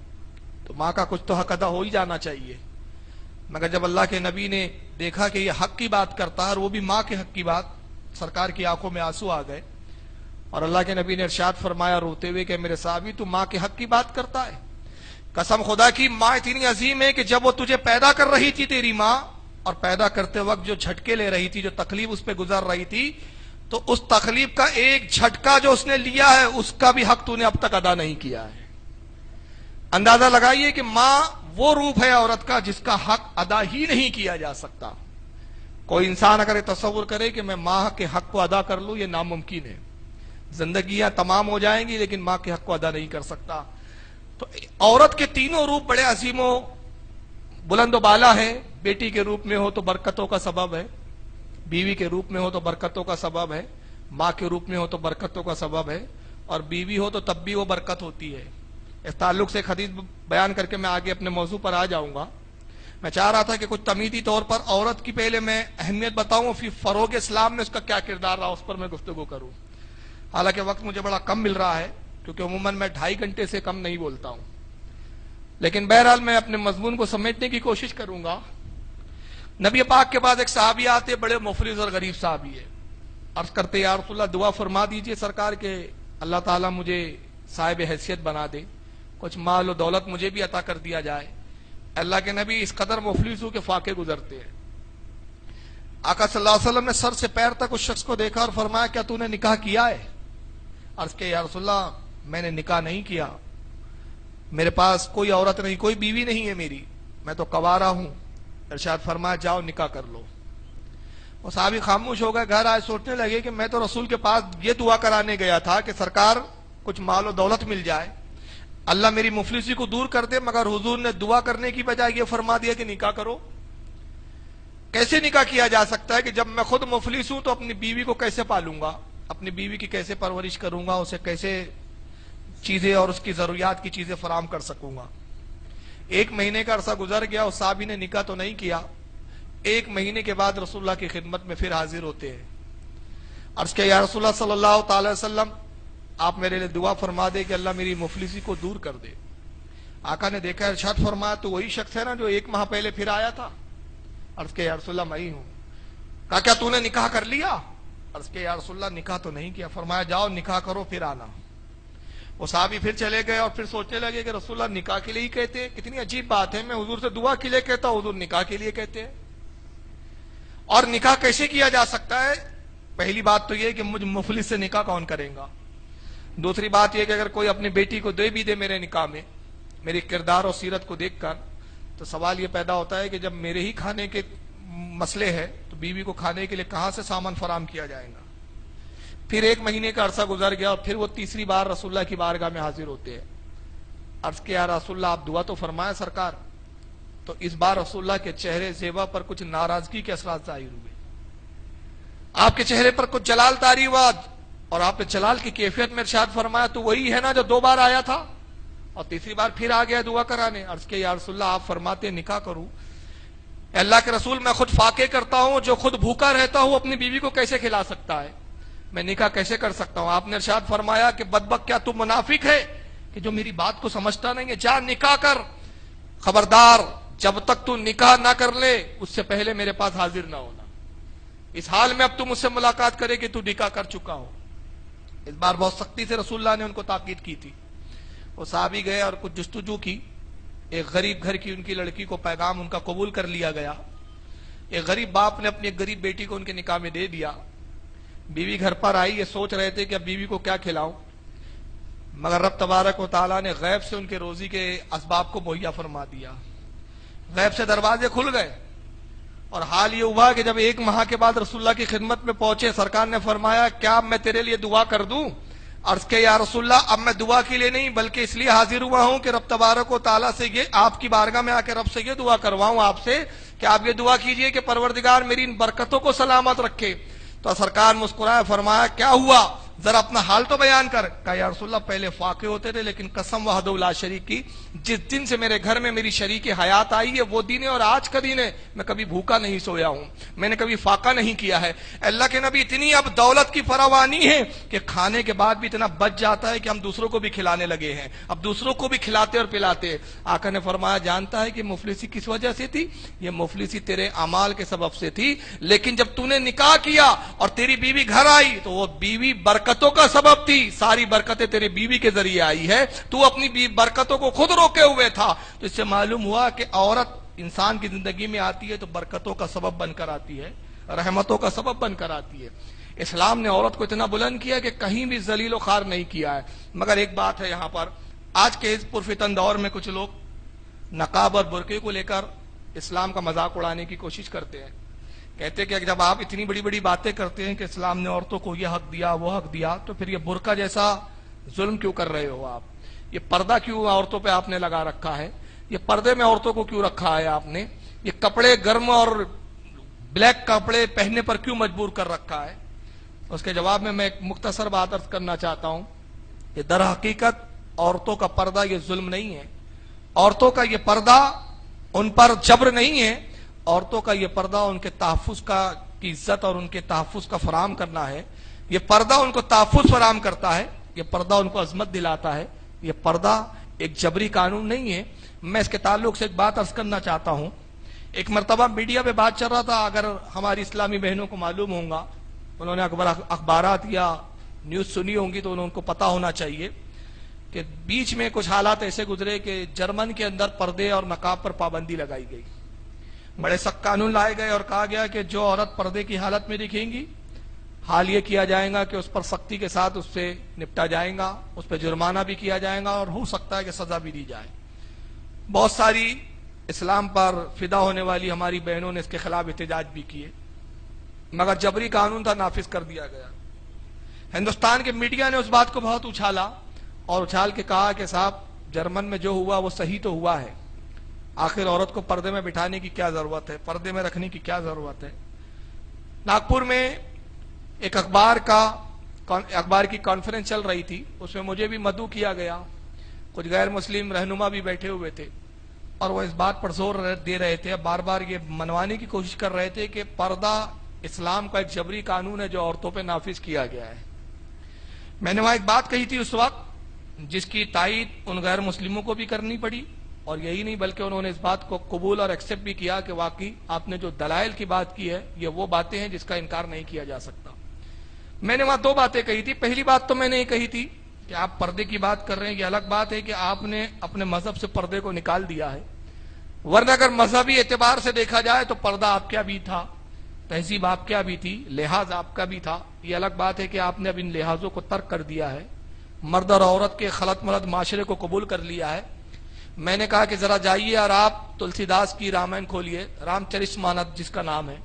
تو ماں کا کچھ تو حق ادا ہو ہی جانا چاہیے. مگر جب اللہ کے نبی نے دیکھا کہ یہ حق کی بات کرتا ہے اور وہ بھی ماں کے حق کی بات, سرکار کی آنکھوں میں آنسو آ گئے اور اللہ کے نبی نے ارشاد فرمایا روتے ہوئے کہ میرے صحابی تو ماں کے حق کی بات کرتا ہے؟ قسم خدا کی ماں اتنی عظیم ہے کہ جب وہ تجھے پیدا کر رہی تھی تیری ماں, اور پیدا کرتے وقت جو جھٹکے لے رہی تھی, جو تکلیف اس پہ گزر رہی تھی, تو اس تکلیف کا ایک جھٹکا جو اس نے لیا ہے اس کا بھی حق تو نے اب تک ادا نہیں کیا ہے. اندازہ لگائیے کہ ماں وہ روپ ہے عورت کا جس کا حق ادا ہی نہیں کیا جا سکتا. کوئی انسان اگر یہ تصور کرے کہ میں ماں کے حق کو ادا کر لوں, یہ ناممکن ہے. زندگیاں تمام ہو جائیں گی لیکن ماں کے حق کو ادا نہیں کر سکتا. تو عورت کے تینوں روپ بڑے عظیم و بلند و بالا ہے. بیٹی کے روپ میں ہو تو برکتوں کا سبب ہے, بیوی کے روپ میں ہو تو برکتوں کا سبب ہے, ماں کے روپ میں ہو تو برکتوں کا سبب ہے, اور بیوی ہو تو تب بھی وہ برکت ہوتی ہے. اس تعلق سے ایک حدیث بیان کر کے میں آگے اپنے موضوع پر آ جاؤں گا. میں چاہ رہا تھا کہ کچھ تمیزی طور پر عورت کی پہلے میں اہمیت بتاؤں, پھر فروغ اسلام میں اس کا کیا کردار رہا اس پر میں گفتگو کروں. حالانکہ وقت مجھے بڑا کم مل رہا ہے کیونکہ عموماً میں 2.5 گھنٹے سے کم نہیں بولتا ہوں, لیکن بہرحال میں اپنے مضمون کو سمیٹنے کی کوشش کروں گا. نبی پاک کے بعد ایک صحابی آتے, بڑے مفلس اور غریب صحابی ہے. عرض کرتے یا رسول اللہ دعا فرما دیجئے سرکار کہ اللہ تعالیٰ مجھے صاحب حیثیت بنا دے, کچھ مال و دولت مجھے بھی عطا کر دیا جائے. اللہ کے نبی اس قدر مفلس ہو کہ فاقے گزرتے ہیں. آقا صلی اللہ علیہ وسلم نے سر سے پیر تک اس شخص کو دیکھا اور فرمایا کیا تو نے نکاح کیا ہے؟ عرض کہ یا رسول اللہ میں نے نکاح نہیں کیا, میرے پاس کوئی عورت نہیں, کوئی بیوی نہیں ہے میری, میں تو کنوارا ہوں. ارشاد فرمایا جاؤ نکاح کر لو. وہ صحابی خاموش ہو گئے, گھر آئے سوچنے لگے کہ میں تو رسول کے پاس یہ دعا کرانے گیا تھا کہ سرکار کچھ مال و دولت مل جائے, اللہ میری مفلسی کو دور کر دے, مگر حضور نے دعا کرنے کی بجائے یہ فرما دیا کہ نکاح کرو. کیسے نکاح کیا جا سکتا ہے کہ جب میں خود مفلس ہوں تو اپنی بیوی کو کیسے پالوں گا, اپنی بیوی کی کیسے پرورش کروں گا, اسے کیسے چیزیں اور اس کی ضروریات کی چیزیں فراہم کر سکوں گا. 1 مہینے کا عرصہ گزر گیا, اس صحابی نے نکاح تو نہیں کیا. 1 مہینے کے بعد رسول اللہ کی خدمت میں پھر حاضر ہوتے ہیں. عرض کیا یا رسول اللہ صلی اللہ تعالی وسلم آپ میرے لیے دعا فرما دے کہ اللہ میری مفلسی کو دور کر دے. آقا نے دیکھا, ارشاد فرمایا تو وہی شخص ہے نا جو 1 ماہ پہلے پھر آیا تھا؟ عرض کیا یا رسول اللہ میں ہی ہوں. کہا کیا تو نے نکاح کر لیا؟ عرض کیا یا رسول اللہ نکاح تو نہیں کیا. فرمایا جاؤ نکاح کرو پھر آنا. وہ صحابی پھر چلے گئے اور پھر سوچنے لگے کہ رسول اللہ نکاح کے لیے ہی کہتے, کتنی عجیب بات ہے, میں حضور سے دعا کے لیے کہتا, حضور نکاح کے لیے کہتے ہیں. اور نکاح کیسے کیا جا سکتا ہے؟ پہلی بات تو یہ کہ مجھ مفلس سے نکاح کون کرے گا. دوسری بات یہ کہ اگر کوئی اپنی بیٹی کو دے بھی دے میرے نکاح میں, میری کردار اور سیرت کو دیکھ کر, تو سوال یہ پیدا ہوتا ہے کہ جب میرے ہی کھانے کے مسئلے ہے تو بیوی کو کھانے کے لیے کہاں سے سامان فراہم کیا جائے گا. پھر 1 مہینے کا عرصہ گزر گیا اور پھر وہ تیسری بار رسول اللہ کی بارگاہ میں حاضر ہوتے ہیں. عرض کیا رسول اللہ آپ دعا تو فرمائے سرکار. تو اس بار رسول اللہ کے چہرے زیبا پر کچھ ناراضگی کے اثرات ظاہر ہوئے. آپ کے چہرے پر کچھ جلال طاری ہوا اور آپ نے جلال کی کیفیت میں ارشاد فرمایا تو وہی ہے نا جو 2 بار آیا تھا اور تیسری بار پھر آ گیا دعا کرانے. عرض کیا یا رسول اللہ آپ فرماتے نکاح کروں. اے اللہ کے رسول میں خود فاقے کرتا ہوں, جو خود بھوکا رہتا ہوں اپنی بیوی کو کیسے کھلا سکتا ہے, میں نکاح کیسے کر سکتا ہوں. آپ نے ارشاد فرمایا کہ بدبخت کیا تو منافق ہے کہ جو میری بات کو سمجھتا نہیں ہے, جا نکاح کر. خبردار جب تک تو نکاح نہ کر لے اس سے پہلے میرے پاس حاضر نہ ہونا. اس حال میں اب تم مجھ سے ملاقات کرے کہ تو نکاح کر چکا ہو. اس بار بہت سختی سے رسول اللہ نے ان کو تاکید کی تھی. وہ صحابی گئے اور کچھ جستجو کی، ایک غریب گھر کی ان کی لڑکی کو پیغام ان کا قبول کر لیا گیا۔ ایک غریب باپ نے اپنی ایک غریب بیٹی کو ان کے نکاح میں دے دیا۔ بیوی گھر پر آئی، یہ سوچ رہے تھے کہ اب بیوی کو کیا کھلاؤں، مگر رب تبارک و تعالیٰ نے غیب سے ان کے روزی کے اسباب کو مہیا فرما دیا، غیب سے دروازے کھل گئے۔ اور حال یہ ہوا کہ جب 1 ماہ کے بعد رسول اللہ کی خدمت میں پہنچے، سرکار نے فرمایا کیا اب میں تیرے لیے دعا کر دوں؟ عرض کہ یا رسول اللہ اب میں دعا کے لیے نہیں بلکہ اس لیے حاضر ہوا ہوں کہ رب تبارک و تعالیٰ سے یہ آپ کی بارگاہ میں آ کے رب سے یہ دعا کرواؤں آپ سے کہ آپ یہ دعا کیجئے کہ پروردگار میری ان برکتوں کو سلامت رکھے۔ تو سرکار مسکرائے، فرمایا کیا ہوا، ذرا اپنا حال تو بیان کر۔ کہا یا رسول اللہ پہلے فاقے ہوتے تھے لیکن قسم وحدہ لا شریک کی، جس دن سے میرے گھر میں میری شریک حیات آئی ہے وہ دن ہے اور آج کا دن ہے، میں کبھی بھوکا نہیں سویا ہوں، میں نے کبھی فاقہ نہیں کیا ہے۔ اللہ کے نبی اتنی اب دولت کی فراوانی ہے کہ کھانے کے بعد بھی اتنا بچ جاتا ہے کہ ہم دوسروں کو بھی کھلانے لگے ہیں، اب دوسروں کو بھی کھلاتے اور پلاتے۔ آقا نے فرمایا جانتا ہے کہ مفلسی کس وجہ سے تھی؟ یہ مفلسی تیرے اعمال کے سبب سے تھی، لیکن جب تو نے نکاح کیا اور تیری بیوی گھر آئی تو وہ بیوی برکتوں کا سبب تھی، ساری برکتیں تیرے بیوی کے ذریعے آئی ہے، تو اپنی برکتوں کو خود روکے ہوئے تھا۔ تو اس سے معلوم ہوا کہ عورت انسان کی زندگی میں آتی ہے تو برکتوں کا سبب بن کر آتی ہے، رحمتوں کا سبب بن کر آتی ہے۔ اسلام نے عورت کو اتنا بلند کیا کہ کہیں بھی ذلیل و خوار نہیں کیا ہے۔ مگر ایک بات ہے یہاں پر، آج کے اس پرفتن دور میں کچھ لوگ نقاب اور برقعے کو لے کر اسلام کا مذاق اڑانے کی کوشش کرتے ہیں، کہتے کہ جب آپ اتنی بڑی بڑی باتیں کرتے ہیں کہ اسلام نے عورتوں کو یہ حق دیا وہ حق دیا تو پھر یہ برقع جیسا ظلم کیوں کر رہے ہو آپ، یہ پردہ کیوں عورتوں پہ آپ نے لگا رکھا ہے، یہ پردے میں عورتوں کو کیوں رکھا ہے آپ نے، یہ کپڑے گرم اور بلیک کپڑے پہننے پر کیوں مجبور کر رکھا ہے؟ اس کے جواب میں ایک مختصر بات عرض کرنا چاہتا ہوں کہ در حقیقت عورتوں کا پردہ یہ ظلم نہیں ہے، عورتوں کا یہ پردہ ان پر جبر نہیں ہے، عورتوں کا یہ پردہ ان کے تحفظ کی عزت اور ان کے تحفظ کا فراہم کرنا ہے، یہ پردہ ان کو تحفظ فراہم کرتا ہے، یہ پردہ ان کو عظمت دلاتا ہے، یہ پردہ ایک جبری قانون نہیں ہے۔ میں اس کے تعلق سے ایک بات عرض کرنا چاہتا ہوں، ایک مرتبہ میڈیا پہ بات چل رہا تھا، اگر ہماری اسلامی بہنوں کو معلوم ہوگا، انہوں نے اخبارات یا نیوز سنی ہوں گی تو انہوں کو پتا ہونا چاہیے کہ بیچ میں کچھ حالات ایسے گزرے کہ جرمن کے اندر پردے اور نقاب پر پابندی لگائی گئی، بڑے سخت قانون لائے گئے اور کہا گیا کہ جو عورت پردے کی حالت میں دکھیں گی حال یہ کیا جائے گا کہ اس پر سختی کے ساتھ اس سے نپٹا جائے گا، اس پہ جرمانہ بھی کیا جائے گا اور ہو سکتا ہے کہ سزا بھی دی جائے۔ بہت ساری اسلام پر فدا ہونے والی ہماری بہنوں نے اس کے خلاف احتجاج بھی کیے، مگر جبری قانون تھا، نافذ کر دیا گیا۔ ہندوستان کے میڈیا نے اس بات کو بہت اچھالا اور اچھال کے کہا کہ صاحب جرمن میں جو ہوا وہ صحیح تو ہوا ہے، آخر عورت کو پردے میں بٹھانے کی کیا ضرورت ہے، پردے میں رکھنے کی کیا ضرورت ہے۔ ناگپور میں ایک اخبار کی کانفرنس چل رہی تھی، اس میں مجھے بھی مدعو کیا گیا، کچھ غیر مسلم رہنما بھی بیٹھے ہوئے تھے اور وہ اس بات پر زور دے رہے تھے، بار بار یہ منوانے کی کوشش کر رہے تھے کہ پردہ اسلام کا ایک جبری قانون ہے جو عورتوں پہ نافذ کیا گیا ہے۔ میں نے وہاں ایک بات کہی تھی اس وقت جس کی تائید ان غیر مسلموں کو بھی کرنی پڑی، اور یہی نہیں بلکہ انہوں نے اس بات کو قبول اور ایکسپٹ بھی کیا کہ واقعی آپ نے جو دلائل کی بات کی ہے یہ وہ باتیں ہیں جس کا انکار نہیں کیا جا سکتا۔ میں نے وہاں 2 باتیں کہی تھی، پہلی بات تو میں نے یہ کہی تھی کہ آپ پردے کی بات کر رہے ہیں، یہ الگ بات ہے کہ آپ نے اپنے مذہب سے پردے کو نکال دیا ہے، ورنہ اگر مذہبی اعتبار سے دیکھا جائے تو پردہ آپ کیا بھی تھا، تہذیب آپ کیا بھی تھی، لحاظ آپ کا بھی تھا۔ یہ الگ بات ہے کہ آپ نے اب ان لحاظوں کو ترک کر دیا ہے، مرد اور عورت کے خلط ملط معاشرے کو قبول کر لیا ہے۔ میں نے کہا کہ ذرا جائیے اور آپ تلسی داس کی رامائن کھولیے، رام چرت مانس جس کا نام ہے،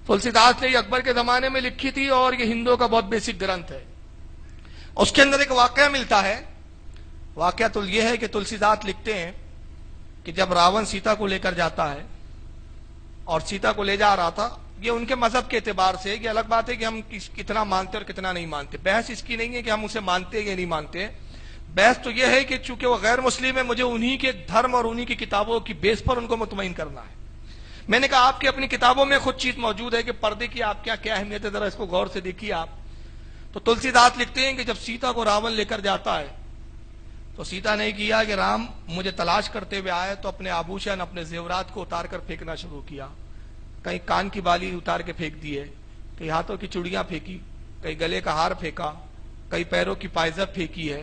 تلسی داس نے یہ اکبر کے زمانے میں لکھی تھی اور یہ ہندوؤں کا بہت بیسک گرنتھ ہے۔ اس کے اندر ایک واقعہ ملتا ہے، واقعہ تو یہ ہے کہ تلسی داس لکھتے ہیں کہ جب راون سیتا کو لے کر جاتا ہے اور سیتا کو لے جا رہا تھا، یہ ان کے مذہب کے اعتبار سے، یہ الگ بات ہے کہ ہم کتنا مانتے اور کتنا نہیں مانتے، بحث اس کی نہیں ہے کہ ہم اسے مانتے یا نہیں مانتے، بحث تو یہ ہے کہ چونکہ وہ غیر مسلم ہے مجھے انہی کے دھرم اور انہی کی کتابوں کی بیس پر ان کو مطمئن کرنا ہے۔ میں نے کہا آپ کی اپنی کتابوں میں خود چیز موجود ہے کہ پردے کی آپ کیا اہمیت ہے، ذرا اس کو غور سے دیکھیے آپ۔ تو تلسی داس لکھتے ہیں کہ جب سیتا کو راون لے کر جاتا ہے تو سیتا نے کیا کہ رام مجھے تلاش کرتے ہوئے آئے تو اپنے آبوشن اپنے زیورات کو اتار کر پھینکنا شروع کیا، کہیں کان کی بالی اتار کے پھینک دیے، کئی ہاتھوں کی چوڑیاں پھینکی، کئی گلے کا ہار پھینکا، کئی پیروں کی پائزب پھینکی ہے،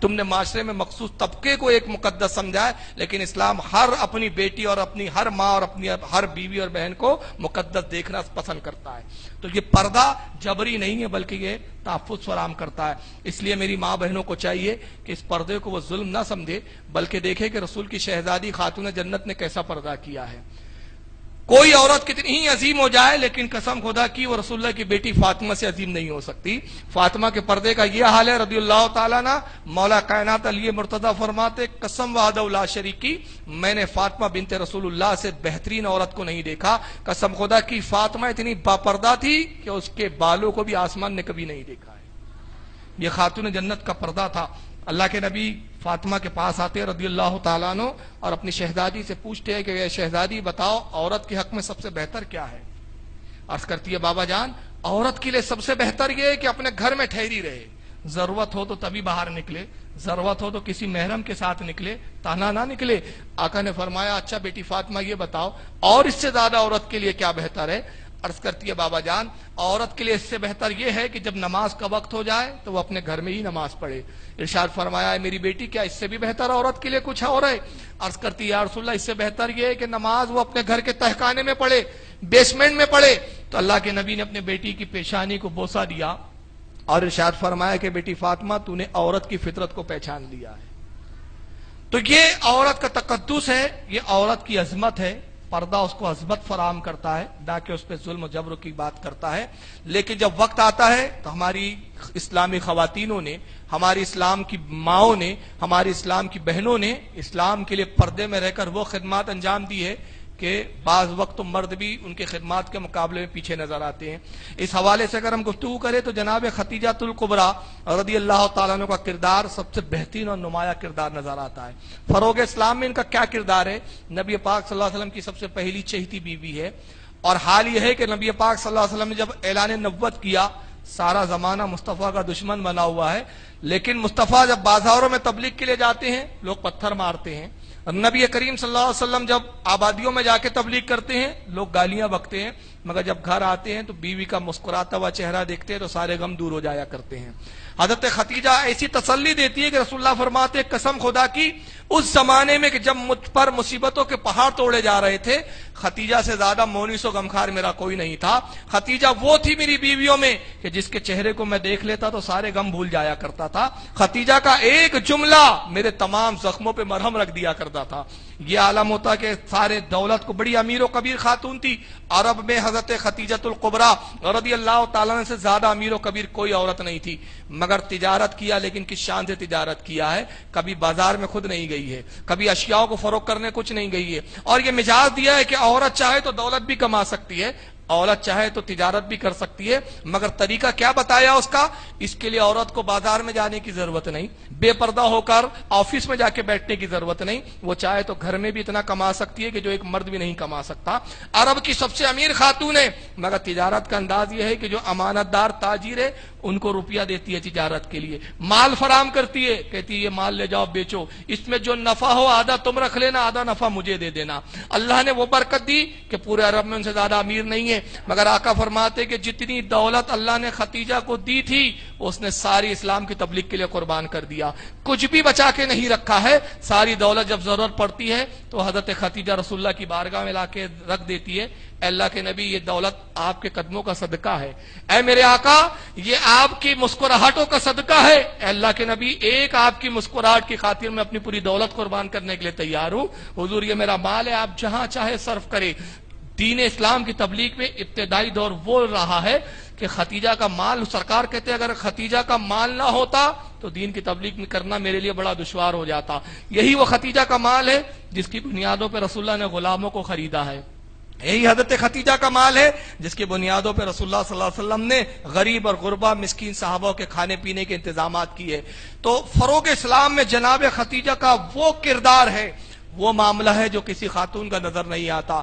تم نے معاشرے میں مخصوص طبقے کو ایک مقدس سمجھا ہے، لیکن اسلام ہر اپنی بیٹی اور اپنی ہر ماں اور اپنی ہر بیوی اور بہن کو مقدس دیکھنا پسند کرتا ہے. تو یہ پردہ جبری نہیں ہے بلکہ یہ تحفظ فراہم کرتا ہے. اس لیے میری ماں بہنوں کو چاہیے کہ اس پردے کو وہ ظلم نہ سمجھے، بلکہ دیکھے کہ رسول کی شہزادی خاتون جنت نے کیسا پردہ کیا ہے. کوئی عورت کتنی ہی عظیم ہو جائے لیکن قسم خدا کی وہ رسول اللہ کی بیٹی فاطمہ سے عظیم نہیں ہو سکتی. فاطمہ کے پردے کا یہ حال ہے رضی اللہ تعالیٰ عنہ. مولا کائنات علی مرتضیٰ فرماتے قسم وحدہ لا شریک کی، میں نے فاطمہ بنت رسول اللہ سے بہترین عورت کو نہیں دیکھا. قسم خدا کی فاطمہ اتنی باپردہ تھی کہ اس کے بالوں کو بھی آسمان نے کبھی نہیں دیکھا ہے. یہ خاتون جنت کا پردہ تھا. اللہ کے نبی فاطمہ کے پاس آتے رضی اللہ تعالیٰ عنہ اور اپنی شہزادی سے پوچھتے ہیں کہ اے شہزادی بتاؤ عورت کے حق میں سب سے بہتر کیا ہے؟ عرض کرتی ہے بابا جان عورت کے لیے سب سے بہتر یہ ہے کہ اپنے گھر میں ٹھہری رہے، ضرورت ہو تو تبھی باہر نکلے، ضرورت ہو تو کسی محرم کے ساتھ نکلے، تنہا نہ نکلے. آقا نے فرمایا اچھا بیٹی فاطمہ یہ بتاؤ اور اس سے زیادہ عورت کے لیے کیا بہتر ہے؟ عرض کرتی ہے بابا جان عورت کے لیے اس سے بہتر یہ ہے کہ جب نماز کا وقت ہو جائے تو وہ اپنے گھر میں ہی نماز پڑھے. ارشاد فرمایا ہے میری بیٹی کیا اس سے بھی بہتر عورت کے لیے کچھ اور ہے؟ عرض کرتی ہے یا رسول اللہ اس سے بہتر یہ ہے کہ نماز وہ اپنے گھر کے تہخانے میں پڑھے، بیسمنٹ میں پڑھے. تو اللہ کے نبی نے اپنے بیٹی کی پیشانی کو بوسہ دیا اور ارشاد فرمایا کہ بیٹی فاطمہ تو نے عورت کی فطرت کو پہچان لیا ہے. تو یہ عورت کا تقدس ہے، یہ عورت کی عظمت ہے. پردہ اس کو عظمت فراہم کرتا ہے نہ کہ اس پہ ظلم و جبر کی بات کرتا ہے. لیکن جب وقت آتا ہے تو ہماری اسلامی خواتینوں نے، ہماری اسلام کی ماؤں نے، ہماری اسلام کی بہنوں نے اسلام کے لیے پردے میں رہ کر وہ خدمات انجام دی ہے کہ بعض وقت تو مرد بھی ان کے خدمات کے مقابلے میں پیچھے نظر آتے ہیں. اس حوالے سے اگر ہم گفتگو کریں تو جناب خدیجہ الکبریٰ رضی اللہ تعالیٰ عنہ کا کردار سب سے بہترین اور نمایاں کردار نظر آتا ہے. فروغ اسلام میں ان کا کیا کردار ہے؟ نبی پاک صلی اللہ علیہ وسلم کی سب سے پہلی چہیتی بیوی ہے. اور حال یہ ہے کہ نبی پاک صلی اللہ علیہ وسلم نے جب اعلان نبوت کیا سارا زمانہ مصطفیٰ کا دشمن بنا ہوا ہے، لیکن مصطفیٰ جب بازاروں میں تبلیغ کے لیے جاتے ہیں لوگ پتھر مارتے ہیں. نبی کریم صلی اللہ علیہ وسلم جب آبادیوں میں جا کے تبلیغ کرتے ہیں لوگ گالیاں بکتے ہیں، مگر جب گھر آتے ہیں تو بیوی کا مسکراتا ہوا چہرہ دیکھتے ہیں تو سارے غم دور ہو جایا کرتے ہیں. حضرت خدیجہ ایسی تسلی دیتی ہے کہ رسول اللہ فرماتے قسم خدا کی اس زمانے میں کہ جب مجھ پر مصیبتوں کے پہاڑ توڑے جا رہے تھے خدیجہ سے زیادہ مونس و غمخار میرا کوئی نہیں تھا. خدیجہ وہ تھی میری بیویوں میں کہ جس کے چہرے کو میں دیکھ لیتا تو سارے غم بھول جایا کرتا تھا. خدیجہ کا ایک جملہ میرے تمام زخموں پہ مرہم رکھ دیا کرتا تھا. یہ عالم ہوتا کہ سارے دولت کو بڑی امیر و کبیر خاتون تھی. عرب میں حضرت خدیجہ الکبریٰ رضی اللہ تعالیٰ عنہ سے زیادہ امیر و کبیر کوئی عورت نہیں تھی، مگر تجارت کیا لیکن کس شان سے تجارت کیا ہے. کبھی بازار میں خود نہیں گئی ہے، کبھی اشیاء کو فروخت کرنے کچھ نہیں گئی ہے، اور یہ مزاج دیا ہے کہ عورت چاہے تو دولت بھی کما سکتی ہے، عورت چاہے تو تجارت بھی کر سکتی ہے. مگر طریقہ کیا بتایا اس کا؟ اس کے لیے عورت کو بازار میں جانے کی ضرورت نہیں، بے پردہ ہو کر آفس میں جا کے بیٹھنے کی ضرورت نہیں. وہ چاہے تو گھر میں بھی اتنا کما سکتی ہے کہ جو ایک مرد بھی نہیں کما سکتا. عرب کی سب سے امیر خاتون ہے، مگر تجارت کا انداز یہ ہے کہ جو امانت دار تاجر ہے ان کو روپیہ دیتی ہے تجارت کے لیے، مال فراہم کرتی ہے، کہتی ہے یہ مال لے جاؤ بیچو، اس میں جو نفع ہو آدھا تم رکھ لینا، آدھا نفع مجھے دے دینا. اللہ نے وہ برکت دی کہ پورے عرب میں ان سے زیادہ امیر نہیں ہے. مگر آقا فرماتے کہ جتنی دولت اللہ نے خدیجہ کو دی تھی اس نے ساری اسلام کی تبلیغ کے لیے قربان کر دیا، کچھ بھی بچا کے نہیں رکھا ہے. ساری دولت جب ضرورت پڑتی ہے تو حضرت خدیجہ رسول اللہ کی بارگاہ میں لا کے رکھ دیتی ہے. اے اللہ کے نبی یہ دولت آپ کے قدموں کا صدقہ ہے، اے میرے آقا یہ آپ کی مسکراہٹوں کا صدقہ ہے. اے اللہ کے نبی ایک آپ کی مسکراہٹ کی خاطر میں اپنی پوری دولت قربان کرنے کے لیے تیار ہوں. حضور یہ میرا مال ہے، آپ جہاں چاہے صرف کرے. دین اسلام کی تبلیغ میں ابتدائی دور وہ رہا ہے کہ خدیجہ کا مال، سرکار کہتے ہیں اگر خدیجہ کا مال نہ ہوتا تو دین کی تبلیغ میں کرنا میرے لیے بڑا دشوار ہو جاتا. یہی وہ خدیجہ کا مال ہے جس کی بنیادوں پہ رسول اللہ نے غلاموں کو خریدا ہے. یہی حضرت خدیجہ کا مال ہے جس کی بنیادوں پہ رسول اللہ صلی اللہ علیہ وسلم نے غریب اور غربا مسکین صحابہ کے کھانے پینے کے انتظامات کیے. تو فروغ اسلام میں جناب خدیجہ کا وہ کردار ہے، وہ معاملہ ہے جو کسی خاتون کا نظر نہیں آتا.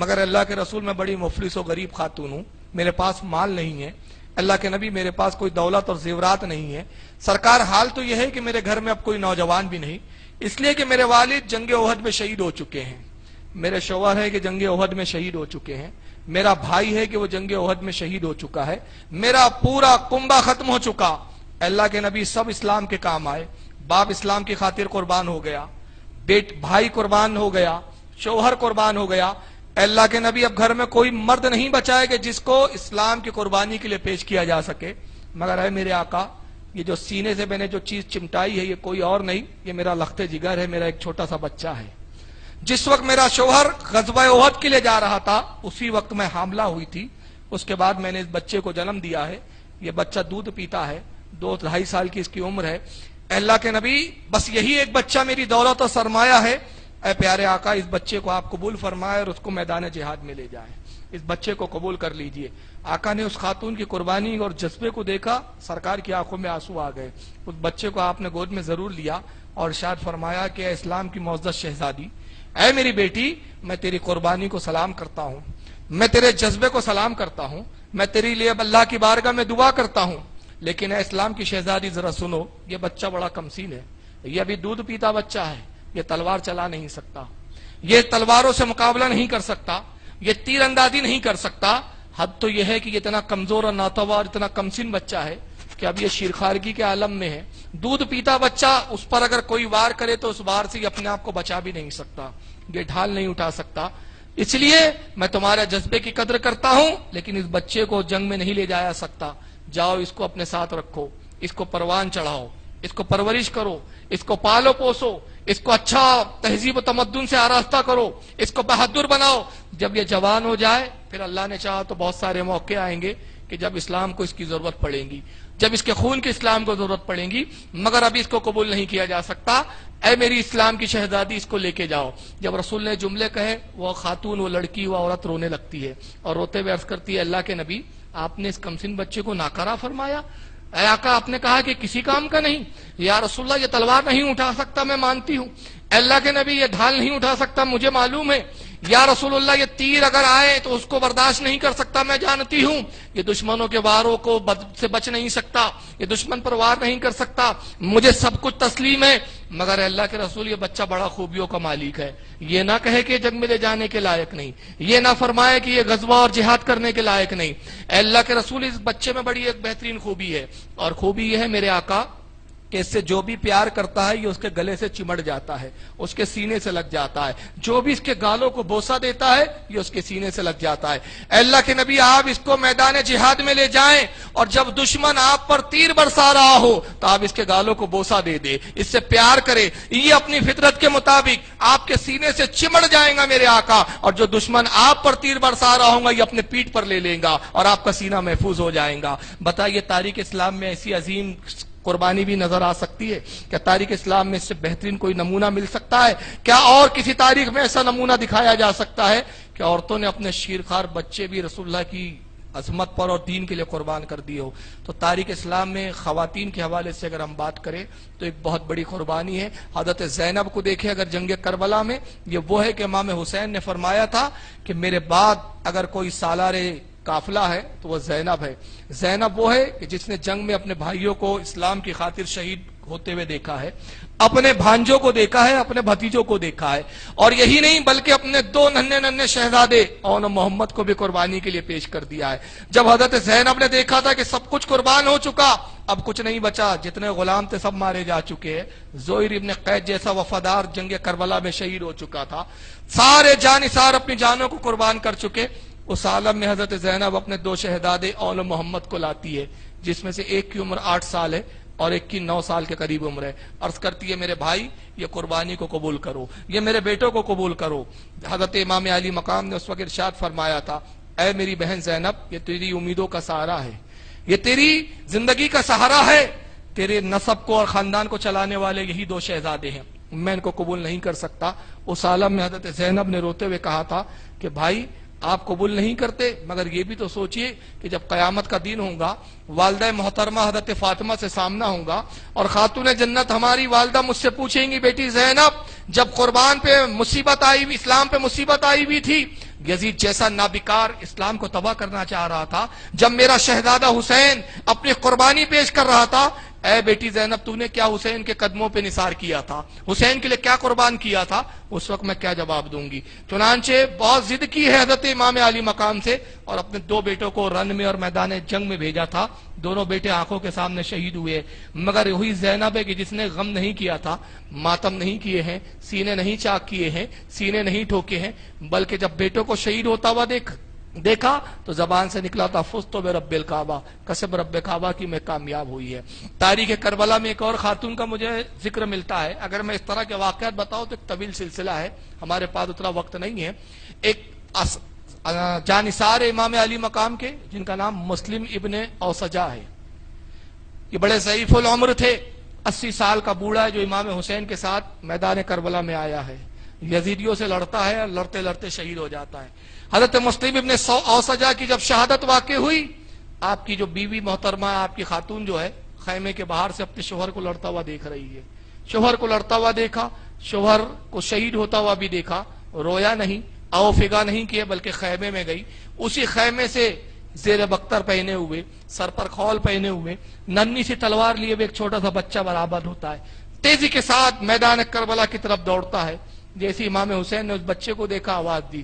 مگر اللہ کے رسول میں بڑی مفلس و غریب خاتون ہوں، میرے پاس مال نہیں ہے، اللہ کے نبی میرے پاس کوئی دولت اور زیورات نہیں ہے۔ سرکار حال تو یہ ہے کہ میرے گھر میں اب کوئی نوجوان بھی نہیں، اس لیے کہ میرے والد جنگ احد میں شہید ہو چکے ہیں، میرے شوہر ہے کہ جنگ احد میں شہید ہو چکے ہیں، میرا بھائی ہے کہ وہ جنگ احد میں شہید ہو چکا ہے، میرا پورا کنبہ ختم ہو چکا۔ اللہ کے نبی سب اسلام کے کام آئے، باپ اسلام کی خاطر قربان ہو گیا، بھائی قربان ہو گیا، شوہر قربان ہو گیا۔ اللہ کے نبی اب گھر میں کوئی مرد نہیں بچا ہے کہ جس کو اسلام کی قربانی کے لیے پیش کیا جا سکے، مگر اے میرے آقا، یہ جو سینے سے میں نے جو چیز چمٹائی ہے یہ کوئی اور نہیں، یہ میرا لخت جگر ہے، میرا ایک چھوٹا سا بچہ ہے۔ جس وقت میرا شوہر غزوہ احد کے لیے جا رہا تھا اسی وقت میں حاملہ ہوئی تھی، اس کے بعد میں نے اس بچے کو جنم دیا ہے، یہ بچہ دودھ پیتا ہے، 2-2.5 سال کی اس کی عمر ہے۔ اللہ کے نبی بس یہی ایک بچہ میری دولت اور سرمایہ ہے، اے پیارے آقا اس بچے کو آپ قبول فرمائے اور اس کو میدان جہاد میں لے جائیں، اس بچے کو قبول کر لیجئے۔ آقا نے اس خاتون کی قربانی اور جذبے کو دیکھا، سرکار کی آنکھوں میں آنسو آ گئے، اس بچے کو آپ نے گود میں ضرور لیا اور ارشاد فرمایا کہ اے اسلام کی معزز شہزادی، اے میری بیٹی، میں تیری قربانی کو سلام کرتا ہوں، میں تیرے جذبے کو سلام کرتا ہوں، میں تیرے لیے اللہ کی بارگاہ میں دعا کرتا ہوں، لیکن اے اسلام کی شہزادی ذرا سنو، یہ بچہ بڑا کمسین ہے، یہ ابھی دودھ پیتا بچہ ہے، یہ تلوار چلا نہیں سکتا، یہ تلواروں سے مقابلہ نہیں کر سکتا، یہ تیر اندازی نہیں کر سکتا، حد تو یہ ہے کہ یہ اتنا کمزور اور ناتواں اور اتنا کمسین بچہ ہے کہ اب یہ شیرخوارگی کے عالم میں ہے، دودھ پیتا بچہ، اس پر اگر کوئی وار کرے تو اس وار سے یہ اپنے آپ کو بچا بھی نہیں سکتا، یہ ڈھال نہیں اٹھا سکتا، اس لیے میں تمہارے جذبے کی قدر کرتا ہوں لیکن اس بچے کو جنگ میں نہیں لے جایا سکتا، جاؤ اس کو اپنے ساتھ رکھو، اس کو پروان چڑھاؤ، اس کو پرورش کرو، اس کو پالو پوسو، اس کو اچھا تہذیب و تمدن سے آراستہ کرو، اس کو بہادر بناؤ، جب یہ جوان ہو جائے پھر اللہ نے چاہا تو بہت سارے موقع آئیں گے کہ جب اسلام کو اس کی ضرورت پڑے گی، جب اس کے خون کے اسلام کو ضرورت پڑے گی، مگر ابھی اس کو قبول نہیں کیا جا سکتا، اے میری اسلام کی شہزادی اس کو لے کے جاؤ۔ جب رسول نے جملے کہے وہ خاتون، وہ لڑکی، وہ عورت رونے لگتی ہے اور روتے ہوئے عرض کرتی ہے اللہ کے نبی آپ نے اس کمسن بچے کو ناکارہ فرمایا، اے آقا آپ نے کہا کہ کسی کام کا نہیں، یا رسول اللہ یہ تلوار نہیں اٹھا سکتا میں مانتی ہوں، اللہ کے نبی یہ ڈھال نہیں اٹھا سکتا مجھے معلوم ہے، یا رسول اللہ یہ تیر اگر آئے تو اس کو برداشت نہیں کر سکتا میں جانتی ہوں، یہ دشمنوں کے واروں کو سے بچ نہیں سکتا، یہ دشمن پر وار نہیں کر سکتا، مجھے سب کچھ تسلیم ہے، مگر اللہ کے رسول یہ بچہ بڑا خوبیوں کا مالک ہے، یہ نہ کہے کہ جنگ میں لے جانے کے لائق نہیں، یہ نہ فرمائے کہ یہ غزوہ اور جہاد کرنے کے لائق نہیں، اے اللہ کے رسول اس بچے میں بڑی ایک بہترین خوبی ہے، اور خوبی یہ ہے میرے آقا کہ اس سے جو بھی پیار کرتا ہے یہ اس کے گلے سے چمٹ جاتا ہے، اس کے سینے سے لگ جاتا ہے، جو بھی اس کے گالوں کو بوسہ دیتا ہے یہ اس کے سینے سے لگ جاتا ہے۔ اے اللہ کے نبی آپ اس کو میدان جہاد میں لے جائیں اور جب دشمن آپ پر تیر برسا رہا ہو تو آپ اس کے گالوں کو بوسہ دے دے، اس سے پیار کرے، یہ اپنی فطرت کے مطابق آپ کے سینے سے چمٹ جائے گا میرے آقا، اور جو دشمن آپ پر تیر برسا رہا ہوگا یہ اپنے پیٹھ پر لے لے گا اور آپ کا سینہ محفوظ ہو جائے گا۔ بتائیے تاریخ اسلام میں ایسی عظیم قربانی بھی نظر آ سکتی ہے؟ کیا تاریخ اسلام میں اس سے بہترین کوئی نمونہ مل سکتا ہے؟ کیا اور کسی تاریخ میں ایسا نمونہ دکھایا جا سکتا ہے کہ عورتوں نے اپنے شیرخوار بچے بھی رسول اللہ کی عظمت پر اور دین کے لیے قربان کر دی ہو؟ تو تاریخ اسلام میں خواتین کے حوالے سے اگر ہم بات کریں تو ایک بہت بڑی قربانی ہے۔ حضرت زینب کو دیکھیں اگر جنگ کربلا میں، یہ وہ ہے کہ امام حسین نے فرمایا تھا کہ میرے بعد اگر کوئی سالار قافلہ ہے تو وہ زینب ہے۔ زینب وہ ہے کہ جس نے جنگ میں اپنے بھائیوں کو اسلام کی خاطر شہید ہوتے ہوئے دیکھا ہے، اپنے بھانجوں کو دیکھا ہے، اپنے بھتیجوں کو دیکھا ہے، اور یہی نہیں بلکہ اپنے 2 ننھے ننھے شہزادے اون و محمد کو بھی قربانی کے لیے پیش کر دیا ہے۔ جب حضرت زینب نے دیکھا تھا کہ سب کچھ قربان ہو چکا، اب کچھ نہیں بچا، جتنے غلام تھے سب مارے جا چکے ہیں، زہیر ابن قید جیسا وفادار جنگ کربلا میں شہید ہو چکا تھا، سارے جانثار اپنی جانوں کو قربان کر چکے، اس عالم میں حضرت زینب اپنے 2 شہزادے اون و محمد کو لاتی ہے، جس میں سے ایک کی عمر 8 سال ہے اور ایک کی 9 سال کے قریب عمر ہے، عرض کرتی ہے میرے بھائی یہ قربانی کو قبول کرو، یہ میرے بیٹوں کو قبول کرو۔ حضرت امام علی مقام نے اس وقت ارشاد فرمایا تھا اے میری بہن زینب یہ تیری امیدوں کا سہارا ہے، یہ تیری زندگی کا سہارا ہے، تیرے نسب کو اور خاندان کو چلانے والے یہی 2 شہزادے ہیں، میں ان کو قبول نہیں کر سکتا۔ اس عالم میں حضرت زینب نے روتے ہوئے کہا تھا کہ بھائی آپ قبول نہیں کرتے، مگر یہ بھی تو سوچئے کہ جب قیامت کا دن ہوگا، والدہ محترمہ حضرت فاطمہ سے سامنا ہوگا اور خاتون جنت ہماری والدہ مجھ سے پوچھیں گی بیٹی زینب جب قربان پہ مصیبت آئی، اسلام پہ مصیبت آئی بھی تھی یزید جیسا نابکار اسلام کو تباہ کرنا چاہ رہا تھا. جب میرا شہزادہ حسین اپنی قربانی پیش کر رہا تھا، اے بیٹی زینب تو نے کیا حسین کے قدموں پہ نثار کیا تھا، حسین کے لیے کیا قربان کیا تھا، اس وقت میں کیا جواب دوں گی. چنانچہ بہت ضد کی ہے حضرت امام علی مقام سے اور اپنے دو بیٹوں کو رن میں اور میدان جنگ میں بھیجا تھا. دونوں بیٹے آنکھوں کے سامنے شہید ہوئے، مگر وہی زینب ہے کہ جس نے غم نہیں کیا تھا، ماتم نہیں کیے ہیں، سینے نہیں چاک کیے ہیں، سینے نہیں ٹھوکے ہیں، بلکہ جب بیٹوں کو شہید ہوتا ہوا دیکھا تو زبان سے نکلا تھا فزت برب الکعبہ، قسم رب کعبہ کی میں کامیاب ہوئی ہے. تاریخ کربلا میں ایک اور خاتون کا مجھے ذکر ملتا ہے. اگر میں اس طرح کے واقعات بتاؤں تو ایک طویل سلسلہ ہے، ہمارے پاس اتنا وقت نہیں ہے. ایک جانثار امام علی مقام کے جن کا نام مسلم ابن اوسجہ ہے، یہ بڑے ضعیف العمر تھے. 80 سال کا بوڑھا ہے جو امام حسین کے ساتھ میدان کربلا میں آیا ہے، یزیدیوں سے لڑتا ہے اور لڑتے لڑتے شہید ہو جاتا ہے. حضرت مسلم ابن اوسجہ کی جب شہادت واقع ہوئی، آپ کی جو بیوی محترمہ، آپ کی خاتون جو ہے، خیمے کے باہر سے اپنے شوہر کو لڑتا ہوا دیکھ رہی ہے. شوہر کو لڑتا ہوا دیکھا، شوہر کو شہید ہوتا ہوا بھی دیکھا، رویا نہیں، او فگا نہیں کیے، بلکہ خیمے میں گئی. اسی خیمے سے زیر بختر پہنے ہوئے، سر پر خول پہنے ہوئے، ننھی سی تلوار لیے ہوئے ایک چھوٹا سا بچہ برآمد ہوتا ہے. تیزی کے ساتھ میدان کربلا کی طرف دوڑتا ہے. جیسے امام حسین نے اس بچے کو دیکھا، آواز دی،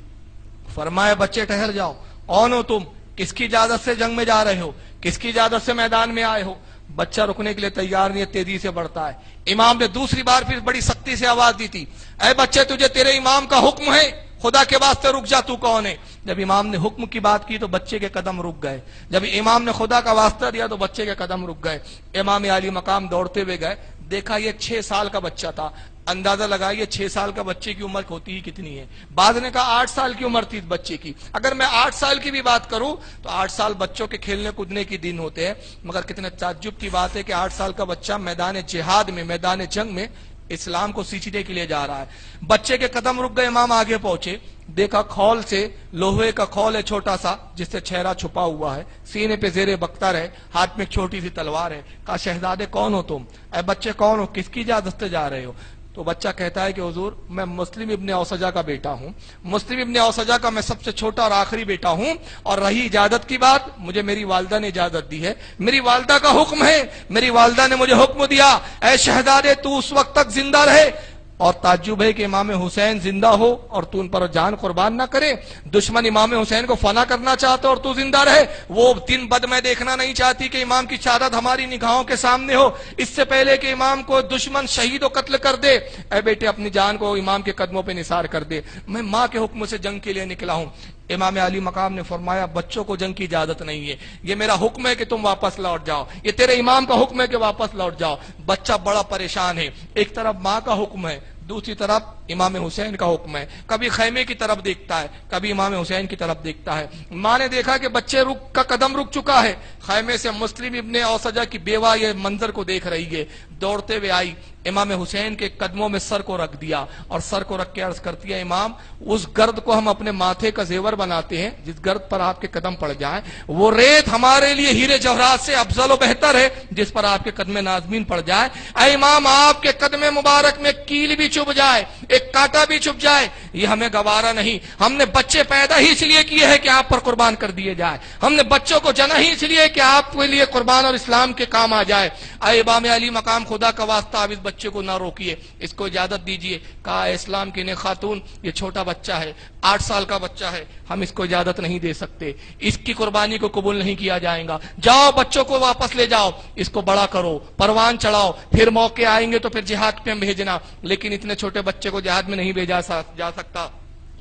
فرمایا بچے ٹھہر جاؤ، کون ہو تم، کس کی اجازت سے جنگ میں جا رہے ہو، کس کی اجازت سے میدان میں آئے ہو. بچہ رکنے کے لیے تیار نہیں ہے، تیزی سے بڑھتا ہے. امام نے دوسری بار پھر بڑی سختی سے آواز دی تھی، اے بچے تجھے تیرے امام کا حکم ہے، خدا کے واسطے رک جا، تو کون ہے. جب امام نے حکم کی بات کی تو بچے کے قدم رک گئے. جب امام نے خدا کا واسطہ دیا تو بچے کے قدم رک گئے. امام علی مقام دوڑتے ہوئے گئے، دیکھا یہ 6 سال کا بچہ تھا. اندازہ لگائیے 6 سال کا بچے کی عمر ہوتی ہی کتنی ہے. بعض نے کہا 8 سال کی عمر تھی اس بچے کی. اگر میں 8 سال کی بھی بات کروں تو 8 سال بچوں کے کھیلنے کودنے کی دن ہوتے ہیں، مگر کتنے تعجب کی بات ہے کہ 8 سال کا بچہ میدان جہاد میں، میدان جنگ میں اسلام کو سیچنے کے لیے جا رہا ہے. بچے کے قدم رک گئے. امام آگے پہنچے، دیکھا کھول سے، لوہے کا کھول ہے چھوٹا سا جس سے چہرہ چھپا ہوا ہے، سینے پہ زیر بختر ہے، ہاتھ میں ایک چھوٹی سی تلوار ہے. کہا شہزادے کون ہو تم، اے بچے کون ہو، کس کی اجازت سے جا رہے ہو. تو بچہ کہتا ہے کہ حضور میں مسلم ابن اوسجہ کا بیٹا ہوں، مسلم ابن اوسجہ کا میں سب سے چھوٹا اور آخری بیٹا ہوں، اور رہی اجازت کی بات، مجھے میری والدہ نے اجازت دی ہے، میری والدہ کا حکم ہے، میری والدہ نے مجھے حکم دیا، اے شہزادے تو اس وقت تک زندہ رہے. اور تعجب ہے کہ امام حسین زندہ ہو اور تو ان پر جان قربان نہ کرے. دشمن امام حسین کو فنا کرنا چاہتا اور تو زندہ رہے. وہ دن بد میں دیکھنا نہیں چاہتی کہ امام کی شہادت ہماری نگاہوں کے سامنے ہو، اس سے پہلے کہ امام کو دشمن شہید و قتل کر دے. اے بیٹے اپنی جان کو امام کے قدموں پہ نثار کر دے، میں ماں کے حکم سے جنگ کے لیے نکلا ہوں. امام علی مقام نے فرمایا بچوں کو جنگ کی اجازت نہیں ہے، یہ میرا حکم ہے کہ تم واپس لوٹ جاؤ، یہ تیرے امام کا حکم ہے کہ واپس لوٹ جاؤ. بچہ بڑا پریشان ہے، ایک طرف ماں کا حکم ہے، دوسری طرف امام حسین کا حکم ہے. کبھی خیمے کی طرف دیکھتا ہے، کبھی امام حسین کی طرف دیکھتا ہے. ماں نے دیکھا کہ بچے کا قدم رک چکا ہے. خیمے سے مسلم ابن اوسجہ کی بیوہ یہ منظر کو دیکھ رہی ہے، دوڑتے ہوئے آئی، امام حسین کے قدموں میں سر کو رکھ دیا اور سر کو رکھ کے عرض کرتی ہے امام اس گرد کو ہم اپنے ماتھے کا زیور بناتے ہیں جس گرد پر آپ کے قدم پڑ جائیں، وہ ریت ہمارے لیے ہیرے جواہرات سے افضل و بہتر ہے جس پر آپ کے قدم نازمین پڑ جائے. اے امام آپ کے قدم مبارک میں کیل بھی چبھ جائے، ایک کانٹا بھی چبھ جائے، یہ ہمیں گوارا نہیں. ہم نے بچے پیدا ہی اس لیے کیے ہیں کہ آپ پر قربان کر دیے جائے، ہم نے بچوں کو جنا ہی اس لیے کہ آپ کے لیے قربان اور اسلام کے کام آ جائے. اے امام علی مقام خدا کا واسطہ آپ اس بچے کو نہ روکیے، اس کو اجازت دیجیے. کہا اسلام کی نے خاتون یہ چھوٹا بچہ ہے، 8 سال کا بچہ ہے، ہم اس کو اجازت نہیں دے سکتے، اس کی قربانی کو قبول نہیں کیا جائے گا. جاؤ بچوں کو واپس لے جاؤ، اس کو بڑا کرو، پروان چڑھاؤ، پھر موقع آئیں گے تو پھر جہاد پہ بھیجنا، لیکن اتنے چھوٹے بچے کو جہاد میں نہیں بھیجا جا سکتا.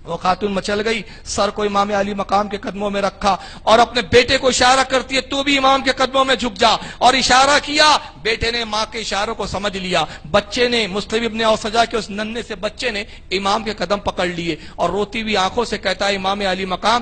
وہ خاتون مچل گئی، سر کو امام علی مقام کے قدموں میں رکھا اور اپنے بیٹے کو اشارہ کرتی ہے تو بھی امام کے قدموں میں جھک جا، اور اشارہ کیا. بیٹے نے ماں کے اشاروں کو سمجھ لیا، بچے نے مسلم ابن اوسجہ کے اس ننھے سے بچے نے امام کے قدم پکڑ لیے اور روتی ہوئی آنکھوں سے کہتا ہے امام علی مقام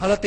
حضرت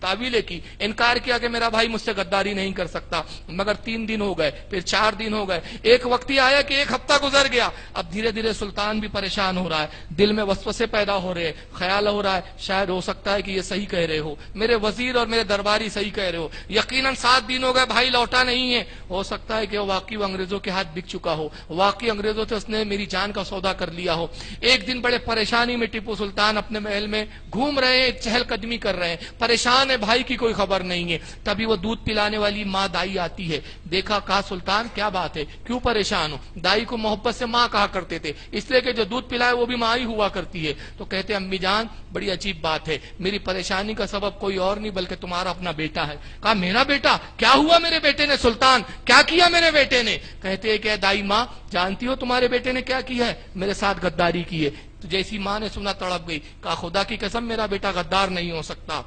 تعویلیں کی، انکار کیا کہ میرا بھائی مجھ سے غداری نہیں کر سکتا، مگر 3 دن ہو گئے، پھر 4 دن ہو گئے، ایک وقت ہی آیا کہ 1 ہفتہ گزر گیا۔ اب دھیرے دھیرے سلطان بھی پریشان ہو رہا ہے، دل میں وسوسے پیدا ہو رہے ہیں، خیال ہو رہا ہے شاید ہو سکتا ہے کہ یہ صحیح کہہ رہے ہو، میرے وزیر اور میرے درباری صحیح کہہ رہے ہو، یقیناً 7 دن ہو گئے بھائی لوٹا نہیں ہے، ہو سکتا ہے کہ وہ واقعی انگریزوں کے ہاتھ بک چکا ہو، واقعی انگریزوں سے اس نے میری جان کا سودا کر لیا ہو۔ ایک دن بڑے پریشانی میں ٹیپو سلطان اپنے محل میں گھوم رہے ہیں، چہل قدمی کر رہے ہیں، پریشان ہے، بھائی کی کوئی خبر نہیں ہے۔ تبھی وہ دودھ پلانے والی ماں دائی آتی ہے، دیکھا، کہا سلطان کیا بات ہے، کیوں پریشان ہو؟ دائی کو محبت سے ماں کہا کرتے تھے، اس لیے کہ جو دودھ پلائے وہ بھی ماں ہی ہوا کرتی ہے۔ تو کہتے امی جان بڑی عجیب بات ہے، میری پریشانی کا سبب کوئی اور نہیں بلکہ تمہارا اپنا بیٹا ہے۔ کہا میرا بیٹا؟ کیا ہوا میرے بیٹے نے سلطان، کیا کیا میرے بیٹے نے؟ کہتے کہ دائی ماں جانتی ہو تمہارے بیٹے نے کیا کیا ہے؟ میرے ساتھ غداری کی ہے۔ تو جیسی ماں نے سنا تڑپ گئی، کہا خدا کی قسم میرا بیٹا غدار نہیں ہو سکتا۔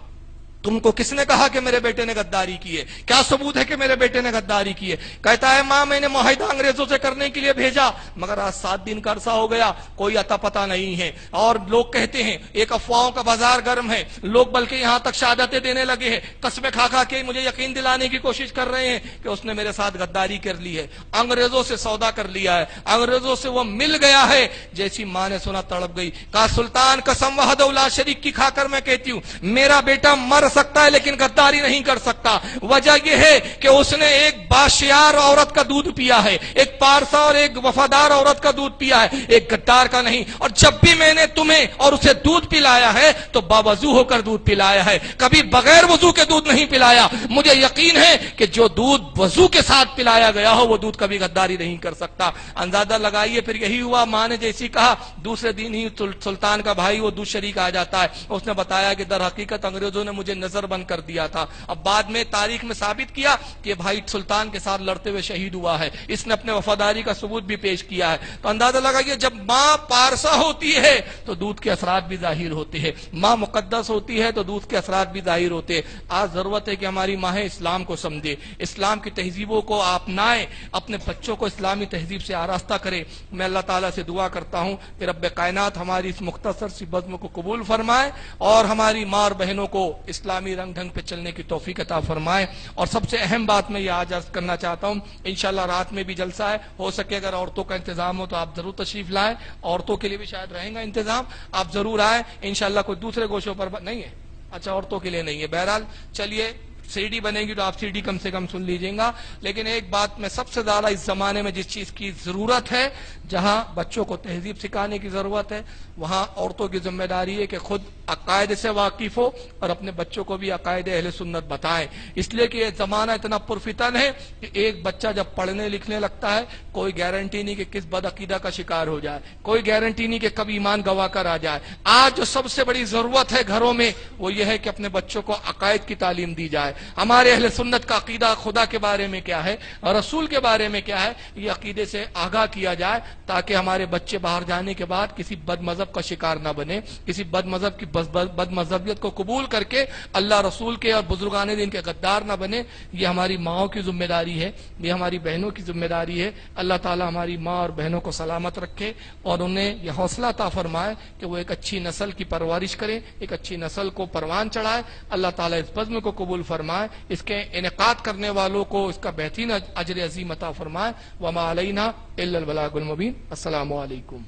تم کو کس نے کہا کہ میرے بیٹے نے غداری کی ہے؟ کیا ثبوت ہے کہ میرے بیٹے نے غداری کی ہے؟ کہتا ہے ماں میں نے معاہدہ انگریزوں سے کرنے کے لیے بھیجا، مگر آج 7 دن کا عرصہ ہو گیا، کوئی اتا پتہ نہیں ہے، اور لوگ کہتے ہیں ایک افواہوں کا بازار گرم ہے، لوگ بلکہ یہاں تک شہادتیں دینے لگے ہیں، قسمیں کھا کھا کے مجھے یقین دلانے کی کوشش کر رہے ہیں کہ اس نے میرے ساتھ غداری کر لی ہے، انگریزوں سے سودا کر لیا ہے، انگریزوں سے وہ مل گیا ہے۔ جیسی ماں نے سنا تڑپ گئی، کہا سلطان قسم وحدہ لا شریک کی کھا کر میں کہتی ہوں میرا بیٹا مر سکتا ہے لیکن غداری نہیں کر سکتا۔ وجہ یہ ہے کہ اس نے ایک باشیار عورت کا دودھ پیا ہے، ایک پارسا اور ایک وفادار عورت کا دودھ پیا ہے، ایک غدار کا نہیں۔ اور جب بھی میں نے تمہیں اور اسے دودھ پلایا ہے تو باوضو ہو کر دودھ پلایا ہے، کبھی بغیر وضو کے دودھ نہیں پلایا۔ مجھے یقین ہے کہ جو دودھ وضو کے ساتھ پلایا گیا ہو وہ دودھ کبھی غداری نہیں کر سکتا۔ اندازہ لگائیے پھر یہی ہوا، ماں نے جیسی کہا دوسرے دن ہی سلطان کا بھائی وہ دوسرے شریک آ جاتا ہے، اس نے بتایا کہ در حقیقت انگریزوں نے مجھے نظر بند کر دیا تھا، اب بعد میں تاریخ میں ثابت کیا کہ بھائی سلطان کے ساتھ لڑتے ہوئے شہید ہوا ہے، اس نے اپنے وفاداری کا ثبوت بھی پیش کیا ہے۔ تو اندازہ لگائیے جب ماں پارسا ہوتی ہے تو دودھ کے اثرات بھی ظاہر ہوتے ہیں، ماں مقدس ہوتی ہے تو دودھ کے اثرات بھی ظاہر ہوتے ہیں۔ آج ضرورت ہے کہ ہماری ماں اسلام کو سمجھے، اسلام کی تہذیبوں کو اپنائیں، اپنے بچوں کو اسلامی تہذیب سے آراستہ کرے۔ میں اللہ تعالیٰ سے دعا کرتا ہوں کہ رب کائنات ہماری اس مختصر سی بزم کو قبول فرمائے اور ہماری ماں اور بہنوں کو اسلامی رنگ ڈھنگ پہ چلنے کی توفیق عطا فرمائے۔ اور سب سے اہم بات میں یہ آج عرض کرنا چاہتا ہوں، انشاءاللہ رات میں بھی جلسہ ہے، ہو سکے اگر عورتوں کا انتظام ہو تو آپ ضرور تشریف لائیں، عورتوں کے لیے بھی شاید رہیں گا انتظام، آپ ضرور آئیں انشاءاللہ۔ کوئی دوسرے گوشوں پر نہیں ہے؟ اچھا عورتوں کے لیے نہیں ہے، بہرحال چلیے سی ڈی بنے گی تو آپ سی ڈی کم سے کم سن لیجئے گا۔ لیکن ایک بات میں سب سے زیادہ اس زمانے میں جس چیز کی ضرورت ہے، جہاں بچوں کو تہذیب سکھانے کی ضرورت ہے، وہاں عورتوں کی ذمہ داری ہے کہ خود عقائد سے واقف ہو اور اپنے بچوں کو بھی عقائد اہل سنت بتائیں، اس لیے کہ یہ زمانہ اتنا پرفتن ہے کہ ایک بچہ جب پڑھنے لکھنے لگتا ہے کوئی گارنٹی نہیں کہ کس بدعقیدہ کا شکار ہو جائے، کوئی گارنٹی نہیں کہ کب ایمان گوا کر آ جائے۔ آج جو سب سے بڑی ضرورت ہے گھروں میں وہ یہ ہے کہ اپنے بچوں کو عقائد کی تعلیم دی جائے، ہمارے اہل سنت کا عقیدہ خدا کے بارے میں کیا ہے اور رسول کے بارے میں کیا ہے، یہ عقیدے سے آگاہ کیا جائے تاکہ ہمارے بچے باہر جانے کے بعد کسی بد مذہب کا شکار نہ بنے، کسی بد مذہب کی بد مذہبیت کو قبول کر کے اللہ رسول کے اور بزرگان دین کے غدار نہ بنے۔ یہ ہماری ماؤں کی ذمہ داری ہے، یہ ہماری بہنوں کی ذمہ داری ہے۔ اللہ تعالی ہماری ماں اور بہنوں کو سلامت رکھے اور انہیں یہ حوصلہ عطا فرمائے کہ وہ ایک اچھی نسل کی پرورش کریں، ایک اچھی نسل کو پروان چڑھائے۔ اللہ تعالی اس بزم کو قبول فرمائے، اس کے انعقاد کرنے والوں کو اس کا بہترین اجر عظیم عطا فرمائے۔ وما علینا الا البلاغ المبین۔ السلام علیکم۔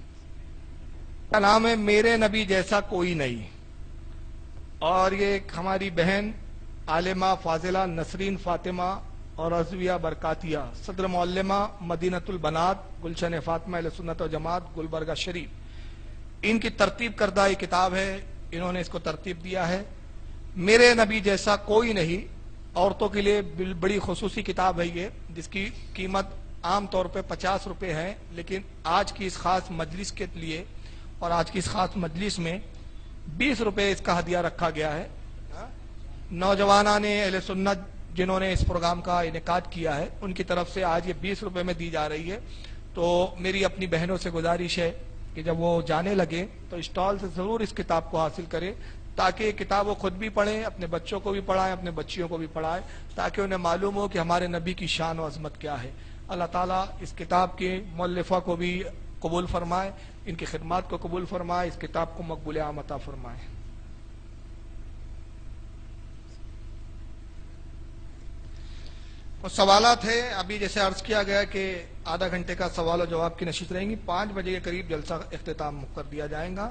کا نام ہے میرے نبی جیسا کوئی نہیں، اور یہ ہماری بہن عالمہ فاضلہ نسرین فاطمہ اور رضویہ برکاتیہ، صدر معلمہ مدینۃ البنات گلشن فاطمہ اہل سنت و جماعت گلبرگہ شریف، ان کی ترتیب کردہ یہ کتاب ہے، انہوں نے اس کو ترتیب دیا ہے میرے نبی جیسا کوئی نہیں۔ عورتوں کے لیے بڑی خصوصی کتاب ہے یہ، جس کی قیمت عام طور پہ 50 روپے ہے، لیکن آج کی اس خاص مجلس کے لیے اور آج کی اس خاص مجلس میں 20 روپے اس کا ہدیہ رکھا گیا ہے۔ نوجوانان اہل سنت جنہوں نے اس پروگرام کا انعقاد کیا ہے ان کی طرف سے آج یہ 20 روپے میں دی جا رہی ہے۔ تو میری اپنی بہنوں سے گزارش ہے کہ جب وہ جانے لگے تو اسٹال سے ضرور اس کتاب کو حاصل کرے، تاکہ یہ کتاب وہ خود بھی پڑھیں، اپنے بچوں کو بھی پڑھائیں، اپنے بچیوں کو بھی پڑھائیں، تاکہ انہیں معلوم ہو کہ ہمارے نبی کی شان و عظمت کیا ہے۔ اللہ تعالیٰ اس کتاب کے مؤلفہ کو بھی قبول فرمائے، ان کی خدمات کو قبول فرمائے، اس کتاب کو مقبول عام عطا فرمائے۔ کچھ سوالات ہیں. ابھی جیسے عرض کیا گیا کہ آدھا گھنٹے کا سوال و جواب کی نشست رہیں گی. 5 بجے کے قریب جلسہ اختتام کر دیا جائے گا.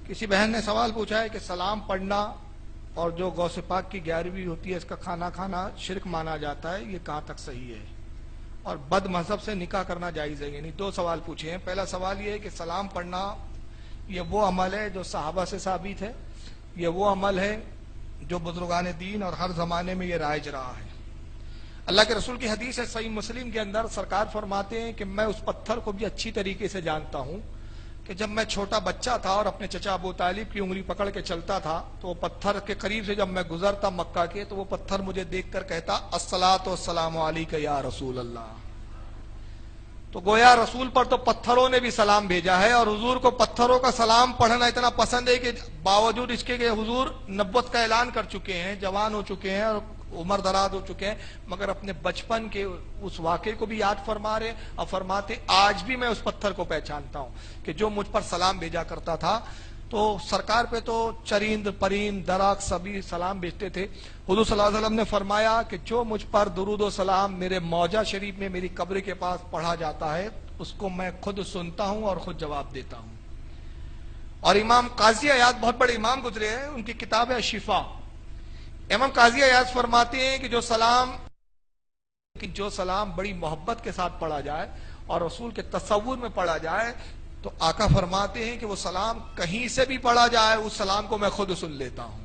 کسی بہن نے سوال پوچھا ہے کہ سلام پڑھنا اور جو غوث پاک کی 11ویں ہوتی ہے اس کا کھانا کھانا شرک مانا جاتا ہے، یہ کہاں تک صحیح ہے؟ اور بد مذہب سے نکاح کرنا جائز ہے؟ یعنی 2 سوال پوچھے ہیں. پہلا سوال یہ ہے کہ سلام پڑھنا یہ وہ عمل ہے جو صحابہ سے ثابت ہے، یہ وہ عمل ہے جو بزرگان دین اور ہر زمانے میں یہ رائج رہا ہے. اللہ کے رسول کی حدیث ہے صحیح مسلم کے اندر، سرکار فرماتے ہیں کہ میں اس پتھر کو بھی اچھی طریقے سے جانتا ہوں کہ جب میں چھوٹا بچہ تھا اور اپنے چچا ابو طالب کی انگلی پکڑ کے چلتا تھا تو وہ پتھر کے قریب سے جب میں گزرتا مکہ کے تو وہ پتھر مجھے دیکھ کر کہتا الصلاۃ والسلام علیک یا رسول اللہ. تو گویا رسول پر تو پتھروں نے بھی سلام بھیجا ہے، اور حضور کو پتھروں کا سلام پڑھنا اتنا پسند ہے کہ باوجود اس کے کہ حضور نبوت کا اعلان کر چکے ہیں، جوان ہو چکے ہیں اور عمر دراز ہو چکے ہیں، مگر اپنے بچپن کے اس واقعے کو بھی یاد فرما رہے اور فرماتے آج بھی میں اس پتھر کو پہچانتا ہوں کہ جو مجھ پر سلام بھیجا کرتا تھا. تو سرکار پہ تو چرند پرند درخت سبھی سلام بھیجتے تھے. حضور صلی اللہ علیہ وسلم نے فرمایا کہ جو مجھ پر درود و سلام میرے موجہ شریف میں میری قبر کے پاس پڑھا جاتا ہے اس کو میں خود سنتا ہوں اور خود جواب دیتا ہوں. اور امام قاضی عیاض بہت بڑے امام گزرے ہیں، ان کی کتاب ہے شفا. امام قاضی عیاض فرماتے ہیں کہ جو سلام بڑی محبت کے ساتھ پڑھا جائے اور رسول کے تصور میں پڑھا جائے تو آقا فرماتے ہیں کہ وہ سلام کہیں سے بھی پڑھا جائے اس سلام کو میں خود سن لیتا ہوں.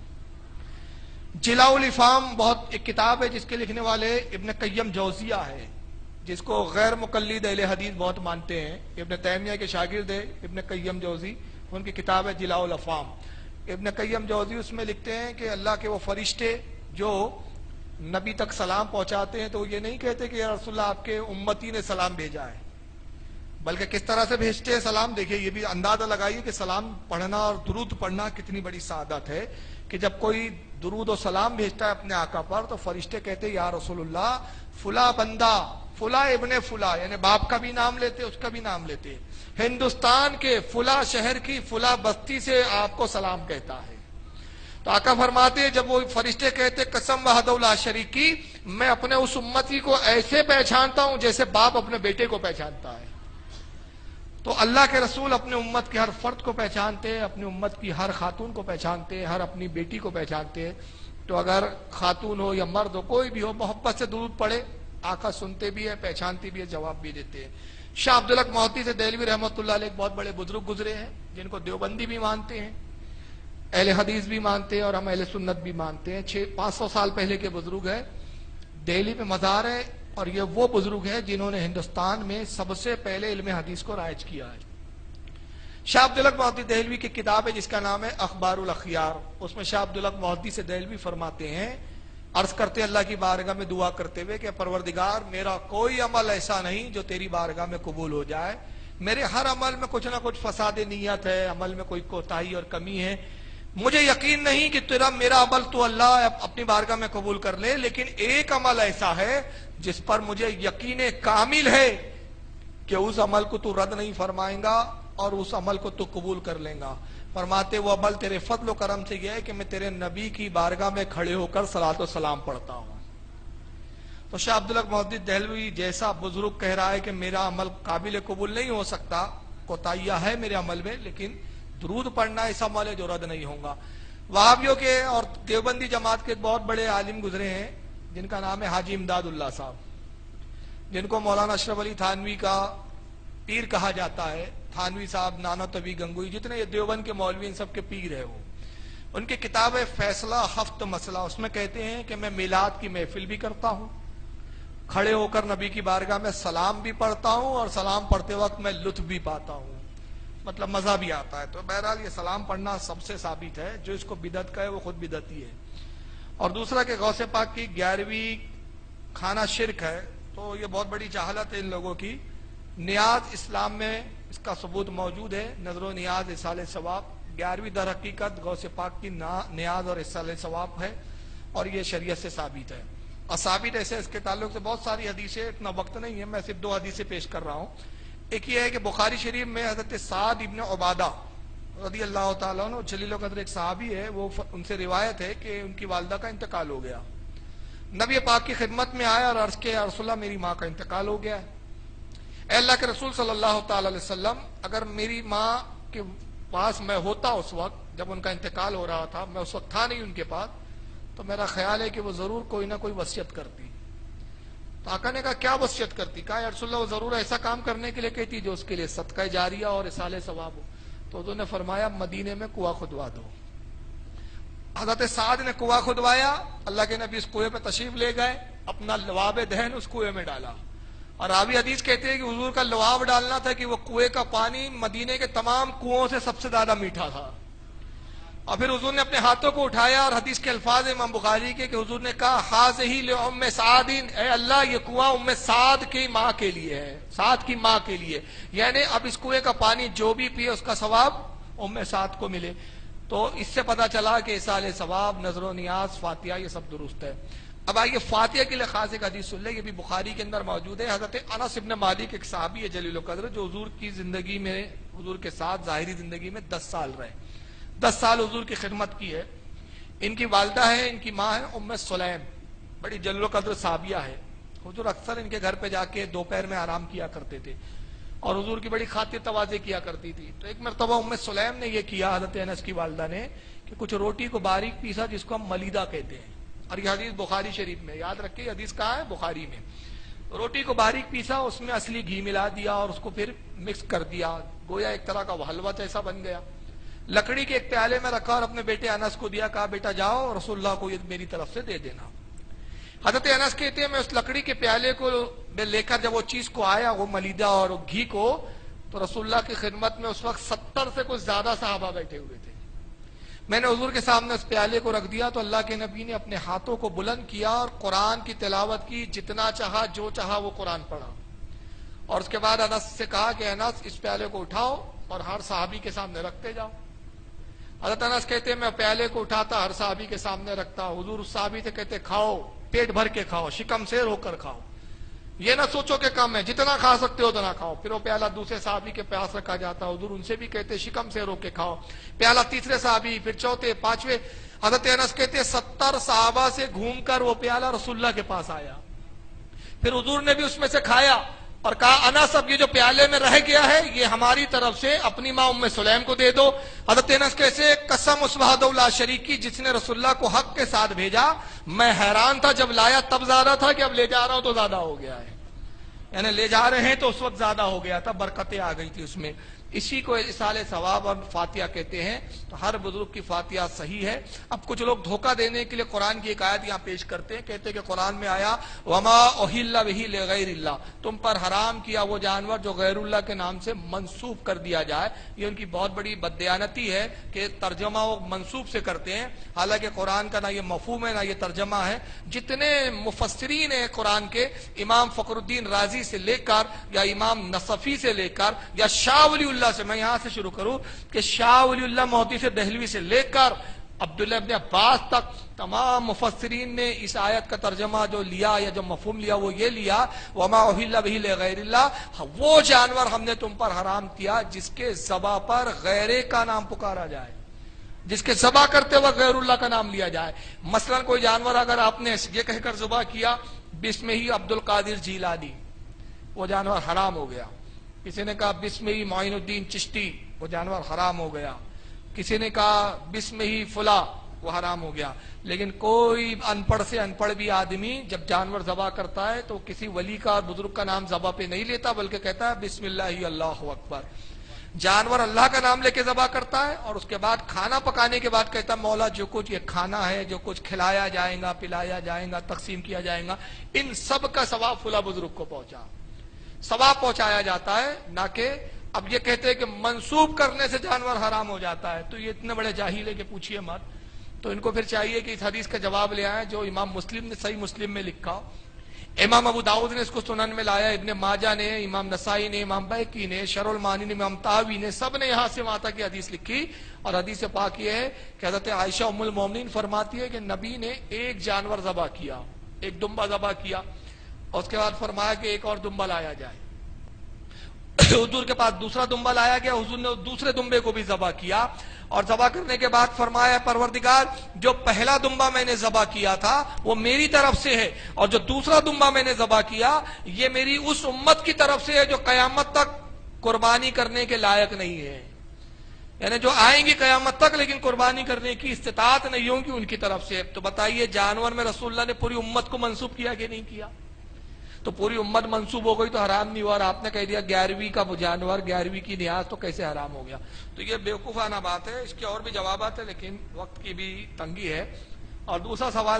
جلاء الافہام بہت ایک کتاب ہے جس کے لکھنے والے ابن قیم جوزیہ ہے، جس کو غیر مقلد اہل حدیث بہت مانتے ہیں. ابن تیمیہ کے شاگرد ہے ابن قیم جوزی، ان کی کتاب ہے جلاء الافہام. ابن قیم جوزی اس میں لکھتے ہیں کہ اللہ کے وہ فرشتے جو نبی تک سلام پہنچاتے ہیں تو یہ نہیں کہتے کہ یا رسول اللہ آپ کے امتی نے سلام بھیجا ہے، بلکہ کس طرح سے بھیجتے ہیں سلام. دیکھیے یہ بھی اندازہ لگائیے کہ سلام پڑھنا اور درود پڑھنا کتنی بڑی سعادت ہے کہ جب کوئی درود و سلام بھیجتا ہے اپنے آقا پر تو فرشتے کہتے ہیں یا رسول اللہ فلاں بندہ فلاں ابن فلاں، یعنی باپ کا بھی نام لیتے اس کا بھی نام لیتے، ہندوستان کے فلاں شہر کی فلاں بستی سے آپ کو سلام کہتا ہے. تو آقا فرماتے ہیں جب وہ فرشتے کہتے قسم وحدہ لا شریک کی، میں اپنے اس امتی کو ایسے پہچانتا ہوں جیسے باپ اپنے بیٹے کو پہچانتا ہے. تو اللہ کے رسول اپنے امت کے ہر فرد کو پہچانتے ہیں، اپنی امت کی ہر خاتون کو پہچانتے ہیں، ہر اپنی بیٹی کو پہچانتے ہیں. تو اگر خاتون ہو یا مرد ہو کوئی بھی ہو محبت سے درود پڑھے، آقا سنتے بھی ہے، پہچانتے بھی ہے، جواب بھی دیتے ہیں. شاہ عبدالحق محتی سے دہلوی رحمۃ اللہ علیہ ایک بہت بڑے بزرگ گزرے ہیں جن کو دیوبندی بھی مانتے ہیں، اہل حدیث بھی مانتے ہیں اور ہم اہل سنت بھی مانتے ہیں. 500 سال پہلے کے بزرگ ہیں، دہلی میں مزار ہے، اور یہ وہ بزرگ ہیں جنہوں نے ہندوستان میں سب سے پہلے علم حدیث کو رائج کیا ہے. شاہ عبدالحق محتی دہلوی کی کتاب ہے جس کا نام ہے اخبار الاخیار. اس میں شاہ عبدالحق محتی سے دہلوی فرماتے ہیں، عرض کرتے اللہ کی بارگاہ میں دعا کرتے ہوئے کہ پروردگار میرا کوئی عمل ایسا نہیں جو تیری بارگاہ میں قبول ہو جائے، میرے ہر عمل میں کچھ نہ کچھ فساد نیت ہے، عمل میں کوئی کوتاہی اور کمی ہے، مجھے یقین نہیں کہ میرا عمل تو اللہ اپنی بارگاہ میں قبول کر لے، لیکن ایک عمل ایسا ہے جس پر مجھے یقین کامل ہے کہ اس عمل کو تو رد نہیں فرمائیں گا اور اس عمل کو تو قبول کر لیں گا. فرماتے وہ عمل تیرے فضل و کرم سے یہ ہے کہ میں تیرے نبی کی بارگاہ میں کھڑے ہو کر صلاۃ و سلام پڑھتا ہوں. تو شاہ عبدالحق محتی دہلوی جیسا بزرگ کہہ رہا ہے کہ میرا عمل قابل قبول نہیں ہو سکتا، کوتاہیاں ہے میرے عمل میں، لیکن درود پڑھنا ایسا عمل ہے جو رد نہیں ہوگا. وہابیوں کے اور دیوبندی جماعت کے بہت بڑے عالم گزرے ہیں جن کا نام ہے حاجی امداد اللہ صاحب، جن کو مولانا اشرف علی تھانوی کا پیر کہا جاتا ہے. تھانوی صاحب، نانا طبی گنگوئی، جتنے یہ دیوبند کے مولوی ان سب کے پیر ہے. وہ ان کی کتاب ہے فیصلہ ہفت مسئلہ، اس میں کہتے ہیں کہ میں میلاد کی محفل بھی کرتا ہوں، کھڑے ہو کر نبی کی بارگاہ میں سلام بھی پڑھتا ہوں اور سلام پڑھتے وقت میں لطف بھی پاتا ہوں، مطلب مزہ بھی آتا ہے. تو بہرحال یہ سلام پڑھنا سب سے ثابت ہے، جو اس کو بدعت کہے وہ خود بدعتی ہے. اور دوسرا کہ غوث پاک کی 11ویں کھانا شرک ہے، تو یہ بہت بڑی جہالت ہے ان لوگوں کی. نیاز اسلام میں اس کا ثبوت موجود ہے، نظر و نیاز اصال ثواب. 11ویں در حقیقت غوث پاک کی نیاز اور اصال ثواب ہے اور یہ شریعت سے ثابت ہے. اور ثابت ایسے اس کے تعلق سے بہت ساری حدیثیں، اتنا وقت نہیں ہے، میں صرف 2 حدیثیں پیش کر رہا ہوں. ایک یہ ہے کہ بخاری شریف میں حضرت سعد ابن عبادہ رضی اللہ تعالیٰ عنہ جلیل القدر ایک صحابی ہے، وہ ان سے روایت ہے کہ ان کی والدہ کا انتقال ہو گیا. نبی پاک کی خدمت میں آیا اور عرض کیا یا رسول اللہ میری ماں کا انتقال ہو گیا ہے۔ اے اللہ کے رسول صلی اللہ تعالی علیہ وسلم، اگر میری ماں کے پاس میں ہوتا اس وقت جب ان کا انتقال ہو رہا تھا، میں اس وقت تھا نہیں ان کے پاس، تو میرا خیال ہے کہ وہ ضرور کوئی نہ کوئی وصیت کرتی۔ تو آقا نے کہا کیا وصیت کرتی؟ کہا یا رسول اللہ وہ ضرور ایسا کام کرنے کے لیے کہتی جو اس کے لیے صدقہ جاریہ اور اصال ثواب ہو۔ تو حضور نے فرمایا مدینے میں کنواں کھدوا دو۔ حضرت سعد نے کنواں کھدوایا، اللہ کے نبی اس کنویں پہ تشریف لے گئے، اپنا لعاب دہن اس کنویں میں ڈالا، اور راوی حدیث کہتے ہیں کہ حضور کا لعاب ڈالنا تھا کہ وہ کنویں کا پانی مدینے کے تمام کنووں سے سب سے زیادہ میٹھا تھا۔ اور پھر حضور نے اپنے ہاتھوں کو اٹھایا، اور حدیث کے الفاظ امام بخاری کے کہ حضور نے کہا حاذہ لأم سعد، اے اللہ یہ کنواں ام سعد کی ماں کے لیے ہے، سعد کی ماں کے لیے، یعنی اب اس کنویں کا پانی جو بھی پیے اس کا ثواب ام سعد کو ملے۔ تو اس سے پتہ چلا کہ اصال ثواب، نظر و نیاز، فاتحہ یہ سب درست ہے۔ اب آئیے فاتحہ کے لیے خاص ایک حدیث سن لیں، یہ بھی بخاری کے اندر موجود ہے۔ حضرت انس ابن مالک ایک صحابی ہے جلیل القدر، جو حضور کی زندگی میں، حضور کے ساتھ ظاہری زندگی میں 10 سال رہے، 10 سال حضور کی خدمت کی ہے۔ ان کی والدہ ہے، ان کی ماں ہے ام سلیم، بڑی جلیل القدر صحابیہ ہے۔ حضور اکثر ان کے گھر پہ جا کے دوپہر میں آرام کیا کرتے تھے، اور حضور کی بڑی خاطر تواضع کیا کرتی تھی۔ تو ایک مرتبہ ام سلیم نے یہ کیا حضرت انس کی والدہ نے کہ کچھ روٹی کو باریک پیسا، جس کو ہم ملیدہ کہتے ہیں، اور یہ حدیث بخاری شریف میں، یاد رکھیں یہ حدیث کہاں ہے؟ بخاری میں۔ روٹی کو باریک پیسا، اس میں اصلی گھی ملا دیا اور اس کو پھر مکس کر دیا، گویا ایک طرح کا حلوہ جیسا بن گیا۔ لکڑی کے ایک پیالے میں رکھا اور اپنے بیٹے انس کو دیا، کہا بیٹا جاؤ رسول اللہ کو یہ میری طرف سے دے دینا۔ حضرت انس کہتے ہیں میں اس لکڑی کے پیالے کو لے کر جب وہ چیز کو آیا، وہ ملیدہ اور گھی کو، تو رسول اللہ کی خدمت میں اس وقت 70 سے کچھ زیادہ صحابہ بیٹھے ہوئے تھے۔ میں نے حضور کے سامنے اس پیالے کو رکھ دیا تو اللہ کے نبی نے اپنے ہاتھوں کو بلند کیا اور قرآن کی تلاوت کی، جتنا چاہا جو چاہا وہ قرآن پڑھا، اور اس کے بعد انس سے کہا کہ انس اس پیالے کو اٹھاؤ اور ہر صحابی کے سامنے رکھتے جاؤ۔ حضرت انس کہتے ہیں میں پیالے کو اٹھاتا، ہر صحابی کے سامنے رکھتا، حضور اس صحابی سے کہتے کھاؤ، پیٹ بھر کے کھاؤ، شکم سیر ہو کر کھاؤ، یہ نہ سوچو کہ کم ہے، جتنا کھا سکتے ہو اتنا کھاؤ۔ پھر وہ پیالہ دوسرے صحابی کے پاس رکھا جاتا، حضور ان سے بھی کہتے شکم سے رو کے کھاؤ، پیالہ تیسرے صحابی، پھر چوتھے، پانچویں۔ حضرت انس کہتے 70 صحابہ سے گھوم کر وہ پیالہ رسول اللہ کے پاس آیا، پھر حضور نے بھی اس میں سے کھایا اور کہا انس اب یہ جو پیالے میں رہ گیا ہے یہ ہماری طرف سے اپنی ماں ام سلیم کو دے دو۔ حضرت انس کیسے قسم اس وحدہ لا شریک کی جس نے رسول اللہ کو حق کے ساتھ بھیجا، میں حیران تھا جب لایا تب زیادہ تھا کہ اب لے جا رہا ہوں تو زیادہ ہو گیا ہے، یعنی لے جا رہے ہیں تو اس وقت زیادہ ہو گیا تھا، برکتیں آ گئی تھی اس میں۔ اسی کو اصال ثواب اور فاتحہ کہتے ہیں۔ تو ہر بزرگ کی فاتحہ صحیح ہے۔ اب کچھ لوگ دھوکہ دینے کے لیے قرآن کی ایک آیت یہاں پیش کرتے ہیں، کہتے ہیں کہ قرآن میں آیا وما احل بہ لغیر اللہ، تم پر حرام کیا وہ جانور جو غیر اللہ کے نام سے منسوب کر دیا جائے۔ یہ ان کی بہت بڑی بددیانتی ہے کہ ترجمہ وہ منسوب سے کرتے ہیں، حالانکہ قرآن کا نہ یہ مفہوم ہے نہ یہ ترجمہ ہے۔ جتنے مفسرین ہیں قرآن کے، امام فخر الدین رازی سے لے کر یا امام نصفی سے لے کر یا شاہ ولی اللہ سے، میں یہاں سے شروع کروں کہ شاہ ولی اللہ محدث دہلوی سے لے کر عبداللہ ابن عباس تک، تمام مفسرین نے اس آیت کا ترجمہ جو لیا یا جو مفہوم لیا وہ یہ لیا وما احل بہ لغیر اللہ، وہ جانور ہم نے تم پر حرام کیا جس کے ذبح پر غیر کا نام پکارا جائے، جس کے ذبح کرتے وقت غیر اللہ کا نام لیا جائے۔ مثلا کوئی جانور اگر آپ نے یہ کہہ کر ذبح کیا بسم ہی عبد القادر جیلانی، وہ جانور حرام ہو گیا۔ کسی نے کہا بسم ہی معین الدین چشتی، وہ جانور حرام ہو گیا۔ کسی نے کہا بسم ہی فلاں، وہ حرام ہو گیا۔ لیکن کوئی ان پڑھ سے ان پڑھ بھی آدمی جب جانور ذبح کرتا ہے تو کسی ولی کا اور بزرگ کا نام ذبح پہ نہیں لیتا، بلکہ کہتا ہے بسم اللہ اللہ اکبر۔ جانور اللہ کا نام لے کے ذبح کرتا ہے اور اس کے بعد کھانا پکانے کے بعد کہتا ہے مولا جو کچھ یہ کھانا ہے، جو کچھ کھلایا جائے گا، پلایا جائے گا، تقسیم کیا جائے گا، ان سب کا ثواب فلاں بزرگ کو پہنچا، ثواب پہنچایا جاتا ہے، نہ کہ اب یہ کہتے ہیں کہ منسوب کرنے سے جانور حرام ہو جاتا ہے۔ تو یہ اتنے بڑے جاہل ہے کہ پوچھئے مت۔ تو ان کو پھر چاہیے کہ اس حدیث کا جواب لے آئیں جو امام مسلم نے صحیح مسلم میں لکھا، امام ابو داؤد نے اس کو سنن میں لایا، ابن ماجہ نے، امام نسائی نے، امام بیہقی نے، شرح المعانی نے، امام طحاوی نے، سب نے یہاں سے وہاں تک کی حدیث لکھی۔ اور حدیث پاک یہ ہے کہ حضرت عائشہ ام المومنین فرماتی ہے کہ نبی نے ایک جانور ذبح کیا، ایک دمبا ذبح کیا، اور اس کے بعد فرمایا کہ ایک اور دمبا لایا جائے۔ حضور کے پاس دوسرا دمبا لایا گیا، حضور نے دوسرے دمبے کو بھی ذبح کیا، اور ذبح کرنے کے بعد فرمایا پروردگار جو پہلا دمبا میں نے ذبح کیا تھا وہ میری طرف سے ہے، اور جو دوسرا دمبا میں نے ذبح کیا یہ میری اس امت کی طرف سے ہے جو قیامت تک قربانی کرنے کے لائق نہیں ہے، یعنی جو آئیں گی قیامت تک لیکن قربانی کرنے کی استطاعت نہیں ہوگی، ان کی طرف سے۔ تو بتائیے جانور میں رسول اللہ نے پوری امت کو منسوب کیا کہ نہیں کیا؟ تو پوری امت منسوب ہو گئی تو حرام نہیں ہوا، اور آپ نے کہہ دیا 11ویں کا جانور 11ویں کی نیاز، تو کیسے حرام ہو گیا؟ تو یہ بیوقوفانہ بات ہے، اس کے اور بھی جوابات ہیں لیکن وقت کی بھی تنگی ہے۔ اور دوسرا سوال